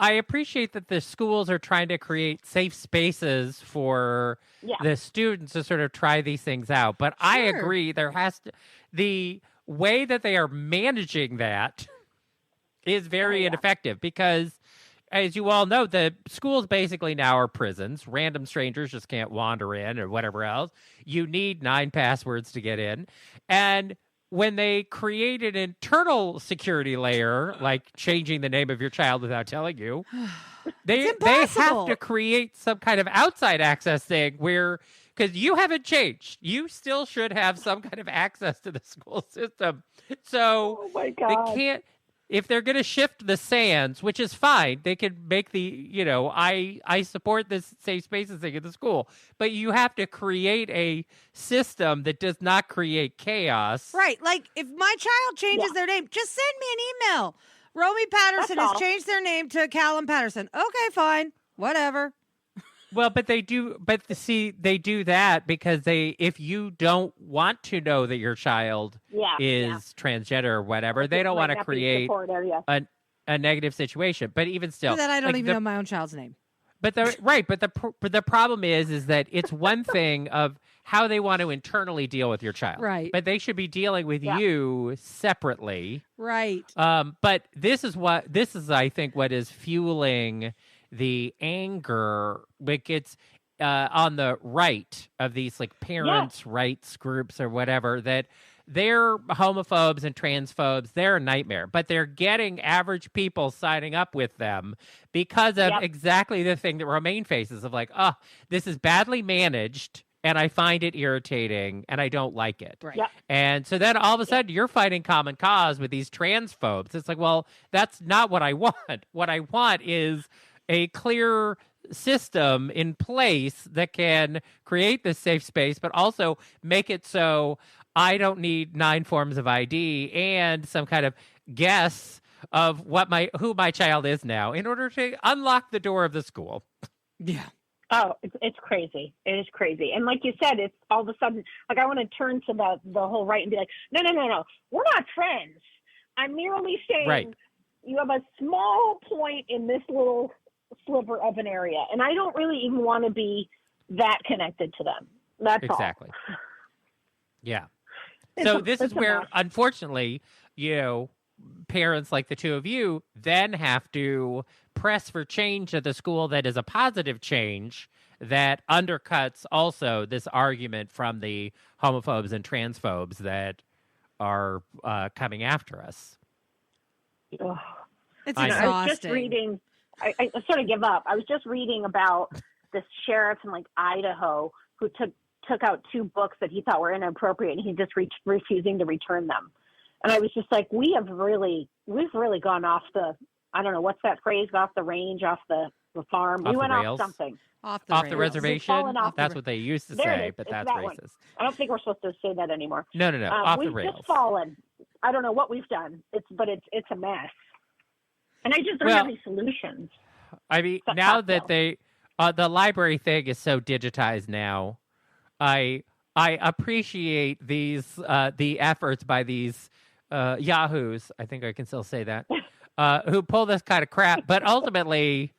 I appreciate that the schools are trying to create safe spaces for the students to sort of try these things out. But I agree, there has to the way that they are managing that is very ineffective because, as you all know, the schools basically now are prisons. Random strangers just can't wander in or whatever else. You need 9 passwords to get in. And when they create an internal security layer, like changing the name of your child without telling you, they have to create some kind of outside access thing where, because you haven't changed, you still should have some kind of access to the school system. So they can't, if they're going to shift the sands, which is fine, they can make I support this safe spaces thing at the school, but you have to create a system that does not create chaos. Right. Like if my child changes their name, just send me an email. Romy Patterson has changed their name to Callum Patterson. Okay, fine. Whatever. Well, but they do that because if you don't want to know that your child is transgender or whatever, they don't want to create a negative situation. But even still, for that I don't even know my own child's name. But the problem is that it's one thing of how they want to internally deal with your child, right? But they should be dealing with you separately, right? But this is I think what is fueling the anger, like it's on the right of these like parents' rights groups or whatever, that they're homophobes and transphobes. They're a nightmare, but they're getting average people signing up with them because of exactly the thing that Romaine faces of like, oh, this is badly managed and I find it irritating and I don't like it. Right. Yep. And so then all of a sudden you're fighting common cause with these transphobes. It's like, well, that's not what I want. What I want is a clear system in place that can create this safe space, but also make it so I don't need 9 forms of ID and some kind of guess of who my child is now in order to unlock the door of the school. Yeah. Oh, it's crazy. It is crazy. And like you said, it's all of a sudden, like I want to turn to the whole right and be like, no. We're not friends. I'm merely saying you have a small point in this little sliver of an area, and I don't really even want to be that connected to them. That's exactly. all. Yeah. So this is where, unfortunately, parents like the two of you then have to press for change at the school that is a positive change that undercuts also this argument from the homophobes and transphobes that are coming after us. Ugh. It's I exhausting. was just reading. I sort of give up. I was just reading about this sheriff in like Idaho who took out 2 books that he thought were inappropriate, and he just refusing to return them. And I was just like, we've really gone off the, I don't know, what's that phrase? Off the range, off the farm. We went off something. Off the reservation? That's what they used to say, but that's that racist. One. I don't think we're supposed to say that anymore. No. Off the rails. We've just fallen. I don't know what we've done. It's a mess. And I just don't have any solutions. I mean, now that the library thing is so digitized now, I appreciate the efforts by these yahoos. I think I can still say that who pull this kind of crap. But ultimately,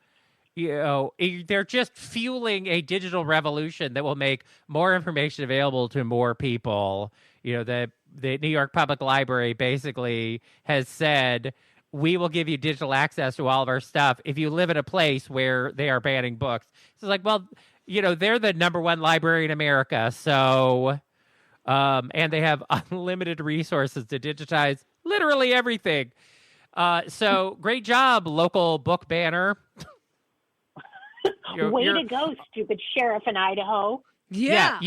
they're just fueling a digital revolution that will make more information available to more people. The New York Public Library basically has said, we will give you digital access to all of our stuff if you live in a place where they are banning books. So it's like, well, they're the number one library in America. So, and they have unlimited resources to digitize literally everything. So great job, local book banner. Way to go, stupid sheriff in Idaho. Yeah.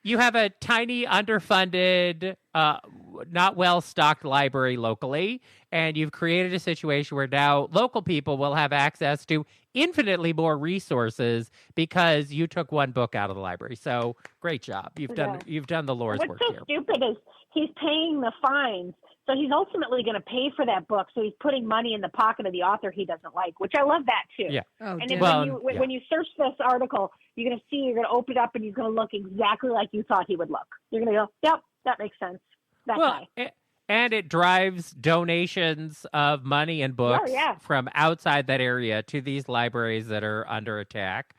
You have a tiny, underfunded, not well-stocked library locally, and you've created a situation where now local people will have access to infinitely more resources because you took one book out of the library. So great job. You've done the Lord's work here. What's so stupid is he's paying the fines. So he's ultimately going to pay for that book. So he's putting money in the pocket of the author he doesn't like, which I love that too. Yeah. Oh, and dear. when you search this article, you're going to open it up and he's going to look exactly like you thought he would look. You're going to go, yep, that makes sense. That guy. And it drives donations of money and books from outside that area to these libraries that are under attack.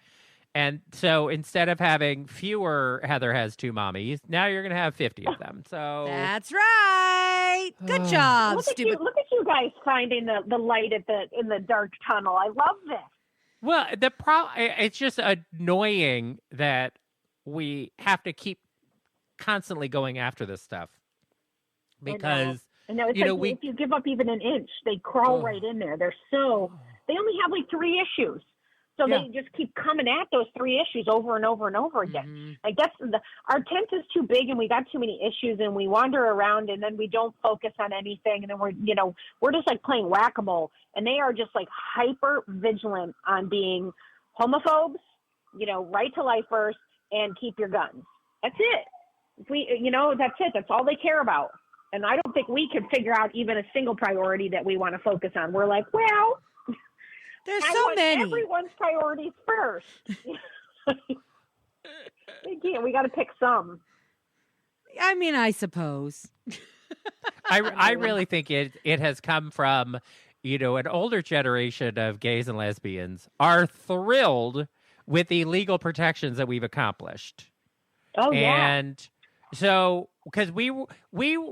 And so instead of having fewer Heather Has Two Mommies, now you're going to have 50 of them. So that's right. Good job, look stupid. Look at you guys finding the light in the dark tunnel. I love this. Well, it's just annoying that we have to keep constantly going after this stuff because I know. It's if you give up even an inch, they crawl right in there. They only have like 3 issues. So they just keep coming at those 3 issues over and over and over again. Mm-hmm. I guess our tent is too big and we got too many issues and we wander around and then we don't focus on anything. And then we're just like playing whack-a-mole, and they are just like hyper vigilant on being homophobes, right to life first and keep your guns. That's it. That's it. That's all they care about. And I don't think we can figure out even a single priority that we want to focus on. We're like, well, there's I so want many. Everyone's priorities first. We got to pick some. I mean, I suppose. I really think it has come from, an older generation of gays and lesbians are thrilled with the legal protections that we've accomplished. Oh, yeah. And so, because we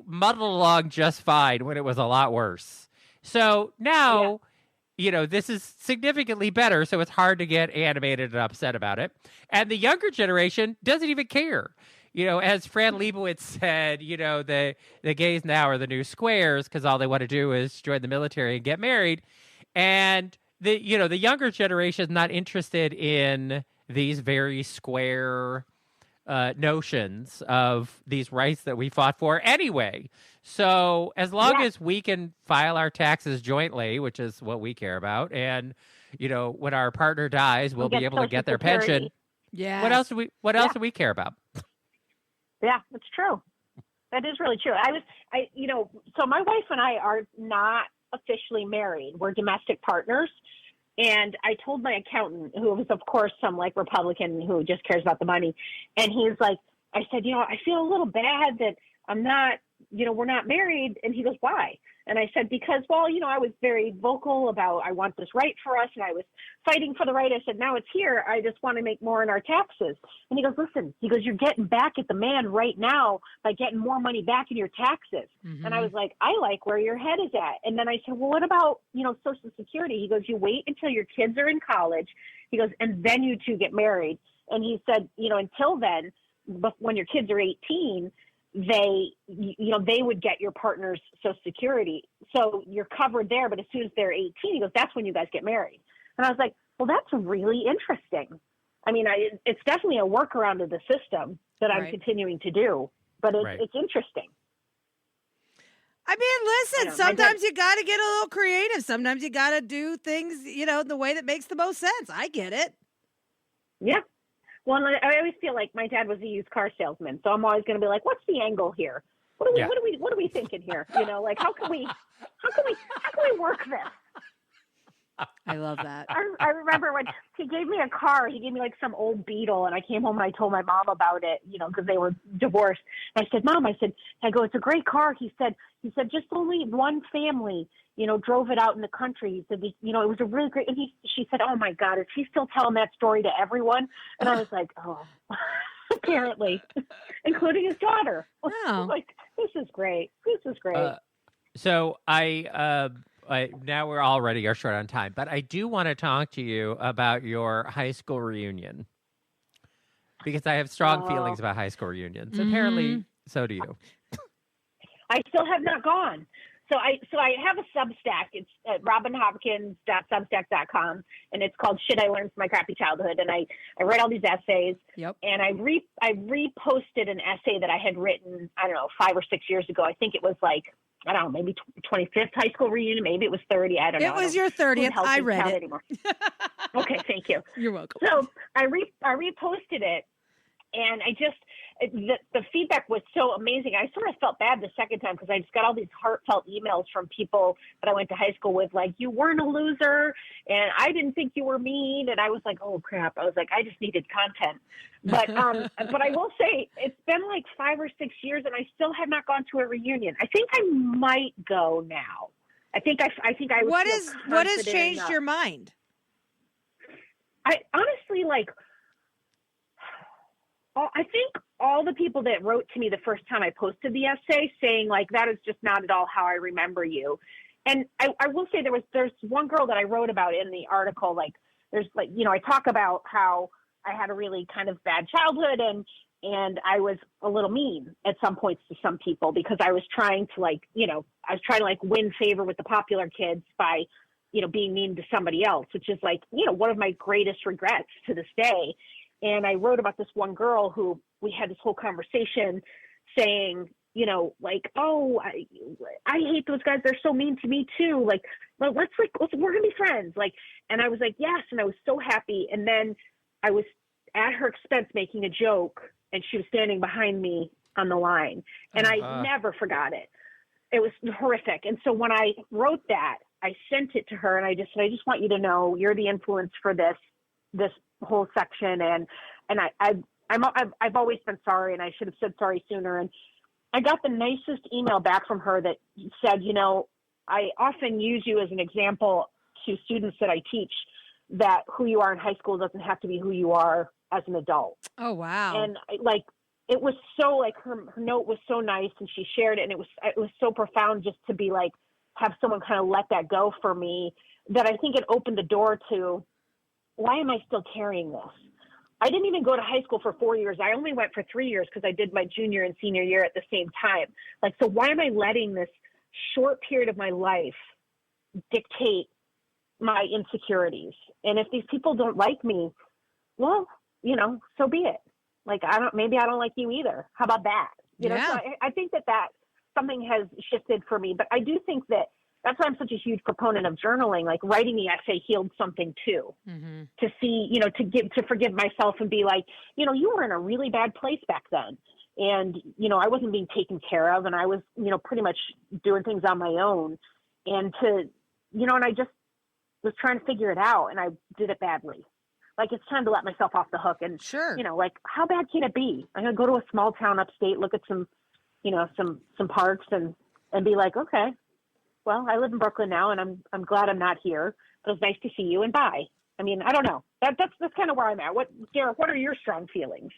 muddled along just fine when it was a lot worse. So now... this is significantly better, so it's hard to get animated and upset about it. And the younger generation doesn't even care. As Fran Lebowitz said, the gays now are the new squares because all they want to do is join the military and get married. And the younger generation is not interested in these very square notions of these rights that we fought for anyway. So as long as we can file our taxes jointly, which is what we care about, and when our partner dies, we'll be able to get their pension. Yeah. What else do we care about? Yeah, that's true. That is really true. So my wife and I are not officially married. We're domestic partners. And I told my accountant, who was, of course, some like Republican who just cares about the money. And he's like, I said, I feel a little bad that I'm not, we're not married. And he goes, why? And I said, because, I was very vocal about I want this right for us. And I was fighting for the right. I said, now it's here. I just want to make more in our taxes. And he goes, listen, you're getting back at the man right now by getting more money back in your taxes. Mm-hmm. And I was like, I like where your head is at. And then I said, well, what about, Social Security? He goes, you wait until your kids are in college. He goes, and then you two get married. And he said, until then, when your kids are 18, they would get your partner's Social Security. So you're covered there. But as soon as they're 18, he goes, that's when you guys get married. And I was like, well, that's really interesting. I mean, it's definitely a workaround of the system that I'm continuing to do, but it's interesting. I mean, listen, sometimes you got to get a little creative. Sometimes you got to do things, the way that makes the most sense. I get it. Yeah. Well, I always feel like my dad was a used car salesman, so I'm always going to be like, "What's the angle here? What are we thinking here? How can we work this?" I love that. I remember when he gave me a car. He gave me like some old Beetle, and I came home and I told my mom about it. Because they were divorced. And I said, "Mom," I go, "It's a great car." He said, "Just only one family, drove it out in the country." He said, "It was a really great." And she said, "Oh my God, is he still telling that story to everyone?" And I was like, "Oh, apparently, including his daughter." Oh. Like, this is great. This is great. So now we're already short on time, but I do want to talk to you about your high school reunion because I have strong feelings about high school reunions. Apparently, so do you. I still have not gone. So I have a Substack. It's at robinhopkins.substack.com, and it's called Shit I Learned from My Crappy Childhood. And I write all these essays. Yep. And I reposted an essay that I had written, I don't know, 5 or 6 years ago. I think it was like, I don't know, maybe 25th high school reunion. Maybe it was 30. I don't know. It was your 30th. I read it. Anymore. Okay, thank you. You're welcome. So I reposted it, and the feedback was so amazing. I sort of felt bad the second time because I just got all these heartfelt emails from people that I went to high school with, like, "You weren't a loser, and I didn't think you were mean." And I was like, "Oh crap!" I was like, "I just needed content." But but I will say it's been like 5 or 6 years, and I still have not gone to a reunion. I think I might go now. I think I would. What has changed enough. your mind? I honestly like. I think all the people that wrote to me the first time I posted the essay saying, like, that is just not at all how I remember you. And I will say there's one girl that I wrote about in the article. Like, there's like, I talk about how I had a really kind of bad childhood and I was a little mean at some points to some people because I was trying to win favor with the popular kids by, being mean to somebody else, which is like, one of my greatest regrets to this day. And I wrote about this one girl who we had this whole conversation saying, like, "Oh, I hate those guys. They're so mean to me too. Like, well, we're going to be friends." Like, and I was like, "Yes." And I was so happy. And then I was at her expense making a joke and she was standing behind me on the line. And I never forgot it. It was horrific. And so when I wrote that, I sent it to her and I just said, "I just want you to know you're the influence for this whole section, and I've always been sorry, and I should have said sorry sooner." And I got the nicest email back from her that said, "I often use you as an example to students that I teach that who you are in high school doesn't have to be who you are as an adult." Oh, wow. And it was so like her note was so nice, and she shared it, and it was so profound just to be like have someone kind of let that go for me, that I think it opened the door to, why am I still carrying this? I didn't even go to high school for 4 years. I only went for 3 years because I did my junior and senior year at the same time. Like, so why am I letting this short period of my life dictate my insecurities? And if these people don't like me, well, so be it. Like, maybe I don't like you either. How about that? So I think that something has shifted for me, but I do think that's why I'm such a huge proponent of journaling. Like, writing the essay healed something too, to see, to forgive myself and be like, you were in a really bad place back then. And, I wasn't being taken care of, and I was, pretty much doing things on my own, and and I just was trying to figure it out, and I did it badly. Like, it's time to let myself off the hook. And sure, like, how bad can it be? I'm going to go to a small town upstate, look at some parks and be like, okay, well, I live in Brooklyn now, and I'm glad I'm not here. It was nice to see you, and bye. I mean, I don't know. That's kind of where I'm at. Derek, what are your strong feelings?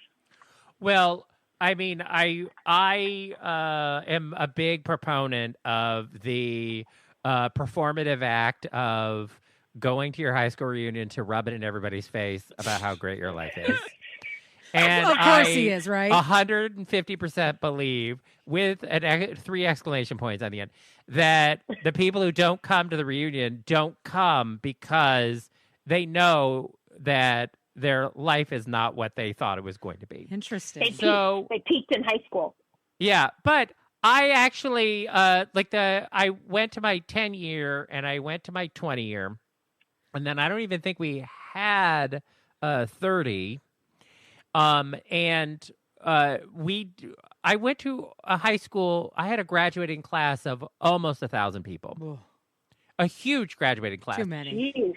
Well, I mean, I am a big proponent of the performative act of going to your high school reunion to rub it in everybody's face about how great your life is. And of course he is, right? 150% believe, with 3 exclamation points on the end, that the people who don't come to the reunion don't come because they know that their life is not what they thought it was going to be. Interesting. They peaked in high school. Yeah, but I actually I went to my 10-year and I went to my 20-year, and then I don't even think we had 30. I went to a high school. I had a graduating class of almost 1,000 people. a huge graduating class. Too many. Jeez.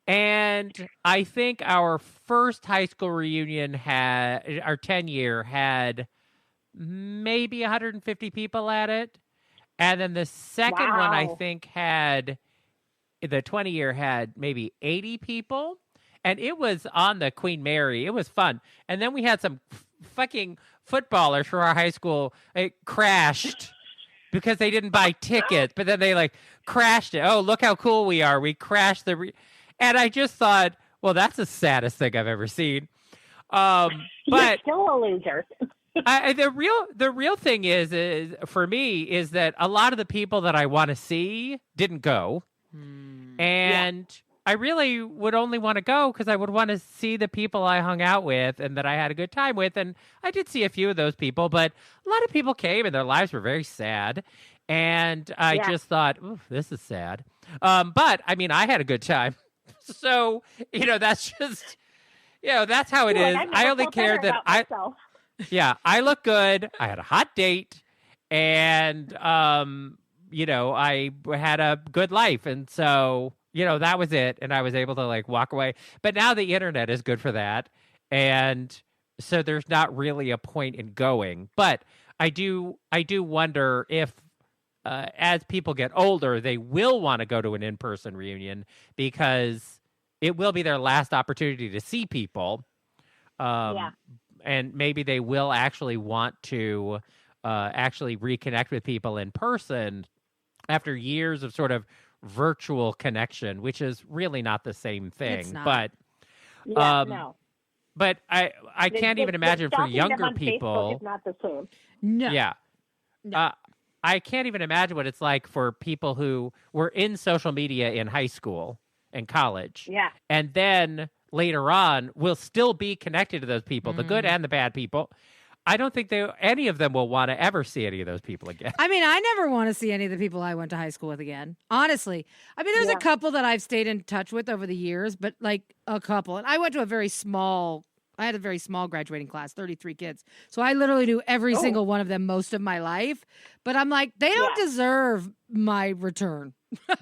And I think our first high school reunion our 10-year had maybe 150 people at it. And then the second one, I Wow. think, the 20-year had maybe 80 people. And it was on the Queen Mary. It was fun. And then we had some fucking footballers for our high school. It crashed because they didn't buy tickets. But then they like crashed it. Oh, look how cool we are. We crashed and I just thought, well, that's the saddest thing I've ever seen. You're But still a loser. the real thing is for me is that a lot of the people that I want to see didn't go, and I really would only want to go because I would want to see the people I hung out with and that I had a good time with, and I did see a few of those people, but a lot of people came and their lives were very sad, and I just thought, ooh, this is sad. But I mean, I had a good time, so that's just that's how it is. I only cared that Yeah, I look good. I had a hot date, and I had a good life, and so that was it. And I was able to like walk away. But now the internet is good for that, and so there's not really a point in going. But I do wonder if, as people get older, they will want to go to an in-person reunion because it will be their last opportunity to see people. And maybe they will actually want to actually reconnect with people in person after years of sort of virtual connection, which is really not the same thing. It's not. But No. but I can't even imagine for stalking them younger on people. Facebook is not the same. No. Yeah. No. I can't even imagine what it's like for people who were in social media in high school and college. Yeah. And then later on will still be connected to those people, the good and the bad people. I don't think any of them will want to ever see any of those people again. I mean, I never want to see any of the people I went to high school with again. Honestly. I mean, there's a couple that I've stayed in touch with over the years, but like a couple. And I went to I had a very small graduating class, 33 kids. So I literally knew every single one of them most of my life. But I'm like, they don't deserve my return.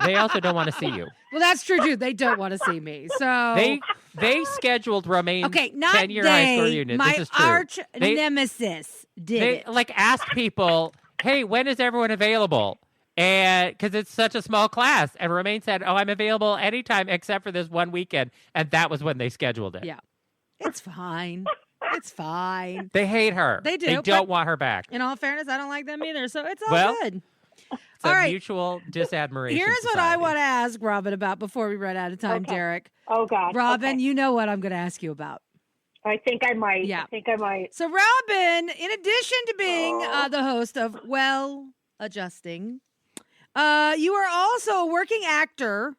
They also don't want to see you. Well, that's true too. They don't want to see me. So they scheduled Romaine's not 10-year high school reunion. My this is true. arch nemesis did They it. like asked people, "Hey, when is everyone available?" And because it's such a small class, and Romaine said, "Oh, I'm available anytime except for this one weekend," and that was when they scheduled it. Yeah, it's fine. It's fine. They hate her. They do, They but- don't want her back. In all fairness, I don't like them either. So it's all Well, good. It's all a right. mutual disadmiration. Here's what I society. want to ask Robin about before we run out of time, Okay. Derek. Oh, God. Robin, Okay. you know what I'm going to ask you about. I think I might. Yeah. I think I might. So, Robin, in addition to being the host of Well Adjusting, you are also a working actor,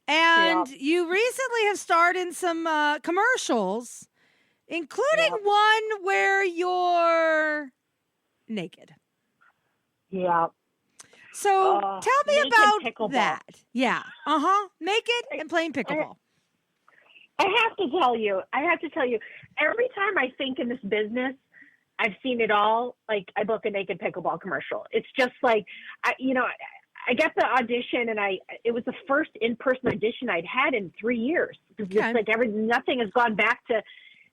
and you recently have starred in some commercials, including one where you're naked. Yeah. So, tell me naked about pickleball. that. Yeah. Naked and playing pickleball. I have to tell you, every time I think in this business, I've seen it all. Like, I book a naked pickleball commercial. It's just like, I got the audition, and it was the first in-person audition I'd had in 3 years. It's Okay. like nothing has gone back to,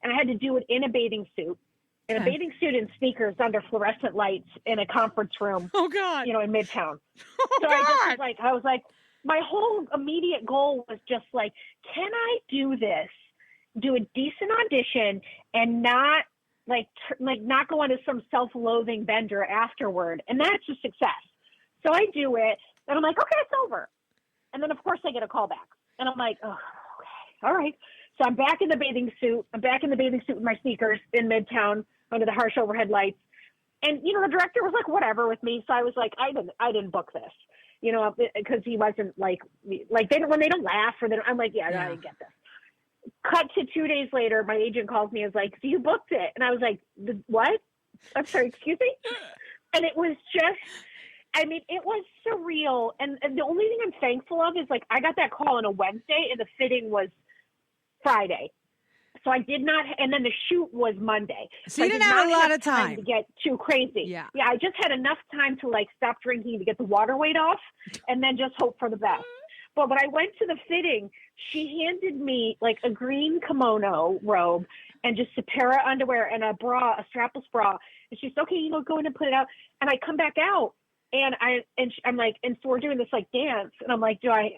and I had to do it in a bathing suit. In a bathing suit and sneakers under fluorescent lights in a conference room, Oh, God. in Midtown. Oh, So God. I was like, my whole immediate goal was just like, can I do this, do a decent audition, and not not go into some self-loathing bender afterward, and that's a success. So I do it, and I'm like, okay, it's over. And then of course I get a call back, and I'm like, oh, okay, all right. So I'm back in the bathing suit. I'm back in the bathing suit with my sneakers in Midtown under the harsh overhead lights. And, the director was like, whatever with me. So I was like, I didn't book this, because he wasn't like when they don't laugh or I'm like, I didn't get this. Cut to 2 days later, my agent calls me and is like, so you booked it. And I was like, what? I'm sorry, excuse me? And it was just, it was surreal. And the only thing I'm thankful of is like, I got that call on a Wednesday and the fitting was Friday. So I did not, and then the shoot was Monday. So I you didn't did have not a lot of time to get too crazy. Yeah. Yeah, I just had enough time to like stop drinking to get the water weight off and then just hope for the best. But when I went to the fitting, she handed me like a green kimono robe and just a pair of underwear and a bra, a strapless bra. And she's okay, you know, go in and put it out. And I come back out and I'm like, and so we're doing this like dance. And I'm like, I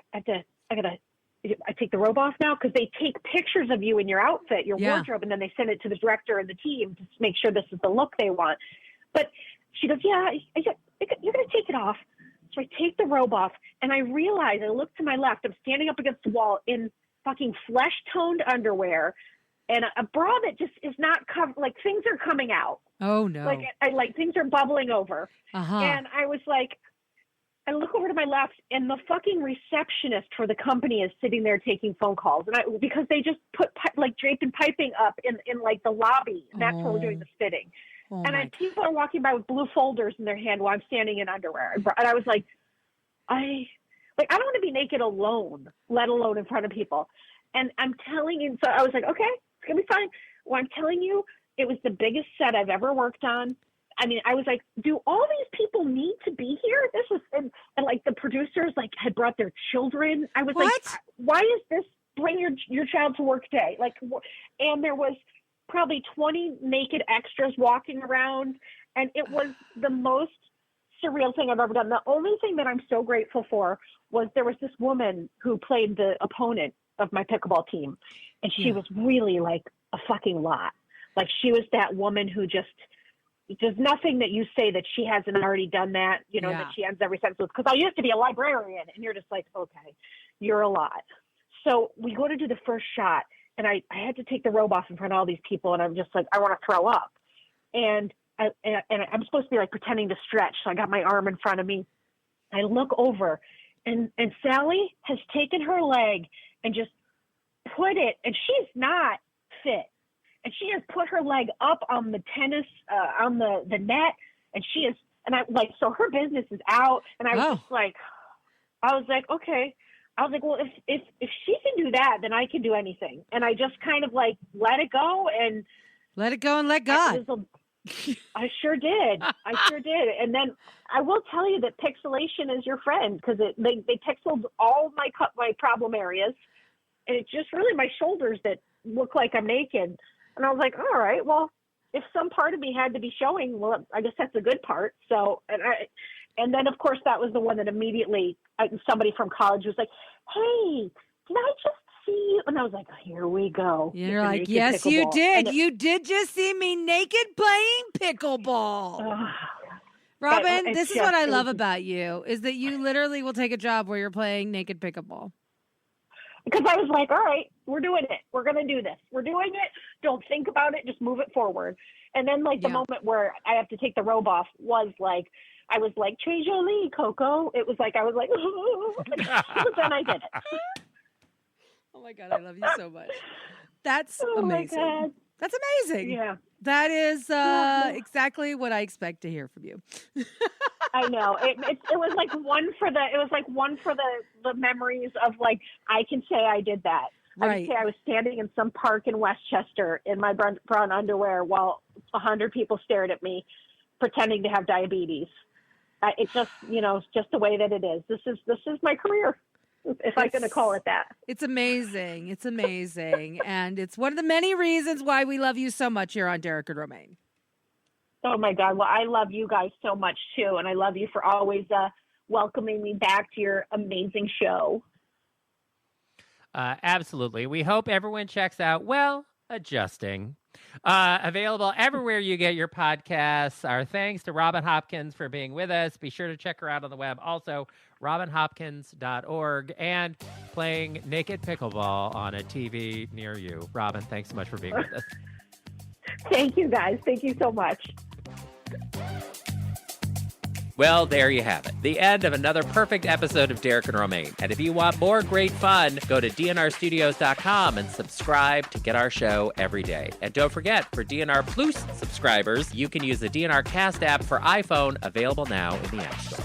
take the robe off now? Because they take pictures of you in your outfit, your wardrobe, and then they send it to the director and the team to make sure this is the look they want. But she goes, yeah, you're going to take it off. So I take the robe off, and I realize, I look to my left, I'm standing up against the wall in fucking flesh-toned underwear and a bra that just is not covered, like things are coming out. Oh, no. Like things are bubbling over. Uh-huh. And I was like, I look over to my left, and the fucking receptionist for the company is sitting there taking phone calls. And because they just put like draping piping up in like the lobby, and that's where we're doing the fitting. Oh and people are walking by with blue folders in their hand while I'm standing in underwear. And I was like, I don't want to be naked alone, let alone in front of people. And I'm telling you, so I was like, okay, it's going to be fine. Well, I'm telling you, it was the biggest set I've ever worked on. I mean, I was like, do all these people need to be here? This was, and like the producers like had brought their children. I was like, why is this bring your child to work day? Like, and there was probably 20 naked extras walking around, and it was the most surreal thing I've ever done. The only thing that I'm so grateful for was there was this woman who played the opponent of my pickleball team, and she was really like a fucking lot. Like she was that woman who just, there's nothing that you say that she hasn't already done that, you know, that she ends every sentence with, because I used to be a librarian, and you're just like, okay, you're a lot. So we go to do the first shot, and I had to take the robe off in front of all these people, and I'm just like, I want to throw up. And I'm supposed to be like pretending to stretch, so I got my arm in front of me. I look over, and Sally has taken her leg and just put it, and she's not fit, and she has put her leg up on the tennis, on the net, and she is, and I like, so her business is out, and I was just like, okay. I was like, well, if she can do that, then I can do anything. And I just kind of like let it go and let God. I sure did. And then I will tell you that pixelation is your friend, because they pixeled all my problem areas, and it's just really my shoulders that look like I'm naked. And I was like, all right, well, if some part of me had to be showing, well, I guess that's a good part. So, and then of course that was the one that immediately somebody from college was like, hey, did I just see you? And I was like, here we go. You're like, yes, pickleball. You did. You did just see me naked playing pickleball. Robin, this is what I love about you, is that you literally will take a job where you're playing naked pickleball. Because I was like, all right, we're doing it. We're going to do this. We're doing it. Don't think about it. Just move it forward. And then like the moment where I have to take the robe off was like, I was like, Très jolie, Coco. It was like, I was like, but then I did it. Oh my God, I love you so much. That's amazing. My God. That's amazing. Yeah. That is exactly what I expect to hear from you. I know. It was like one for the memories of like, I can say I did that. Right. I can say I was standing in some park in Westchester in my brown underwear while 100 people stared at me pretending to have diabetes. It's just, it's just the way that it is. This is my career, if I'm going to call it that. It's amazing. It's amazing. And it's one of the many reasons why we love you so much here on Derek and Romaine. Oh my God. Well, I love you guys so much too. And I love you for always welcoming me back to your amazing show. Absolutely. We hope everyone checks out Adjusting. Available everywhere you get your podcasts. Our thanks to Robin Hopkins for being with us. Be sure to check her out on the web. Also, robinhopkins.org, and playing naked pickleball on a TV near you. Robin, thanks so much for being with us. Thank you, guys. Thank you so much. Well, there you have it. The end of another perfect episode of Derek and Romaine. And if you want more great fun, go to dnrstudios.com and subscribe to get our show every day. And don't forget, for DNR Plus subscribers, you can use the DNR Cast app for iPhone, available now in the App Store.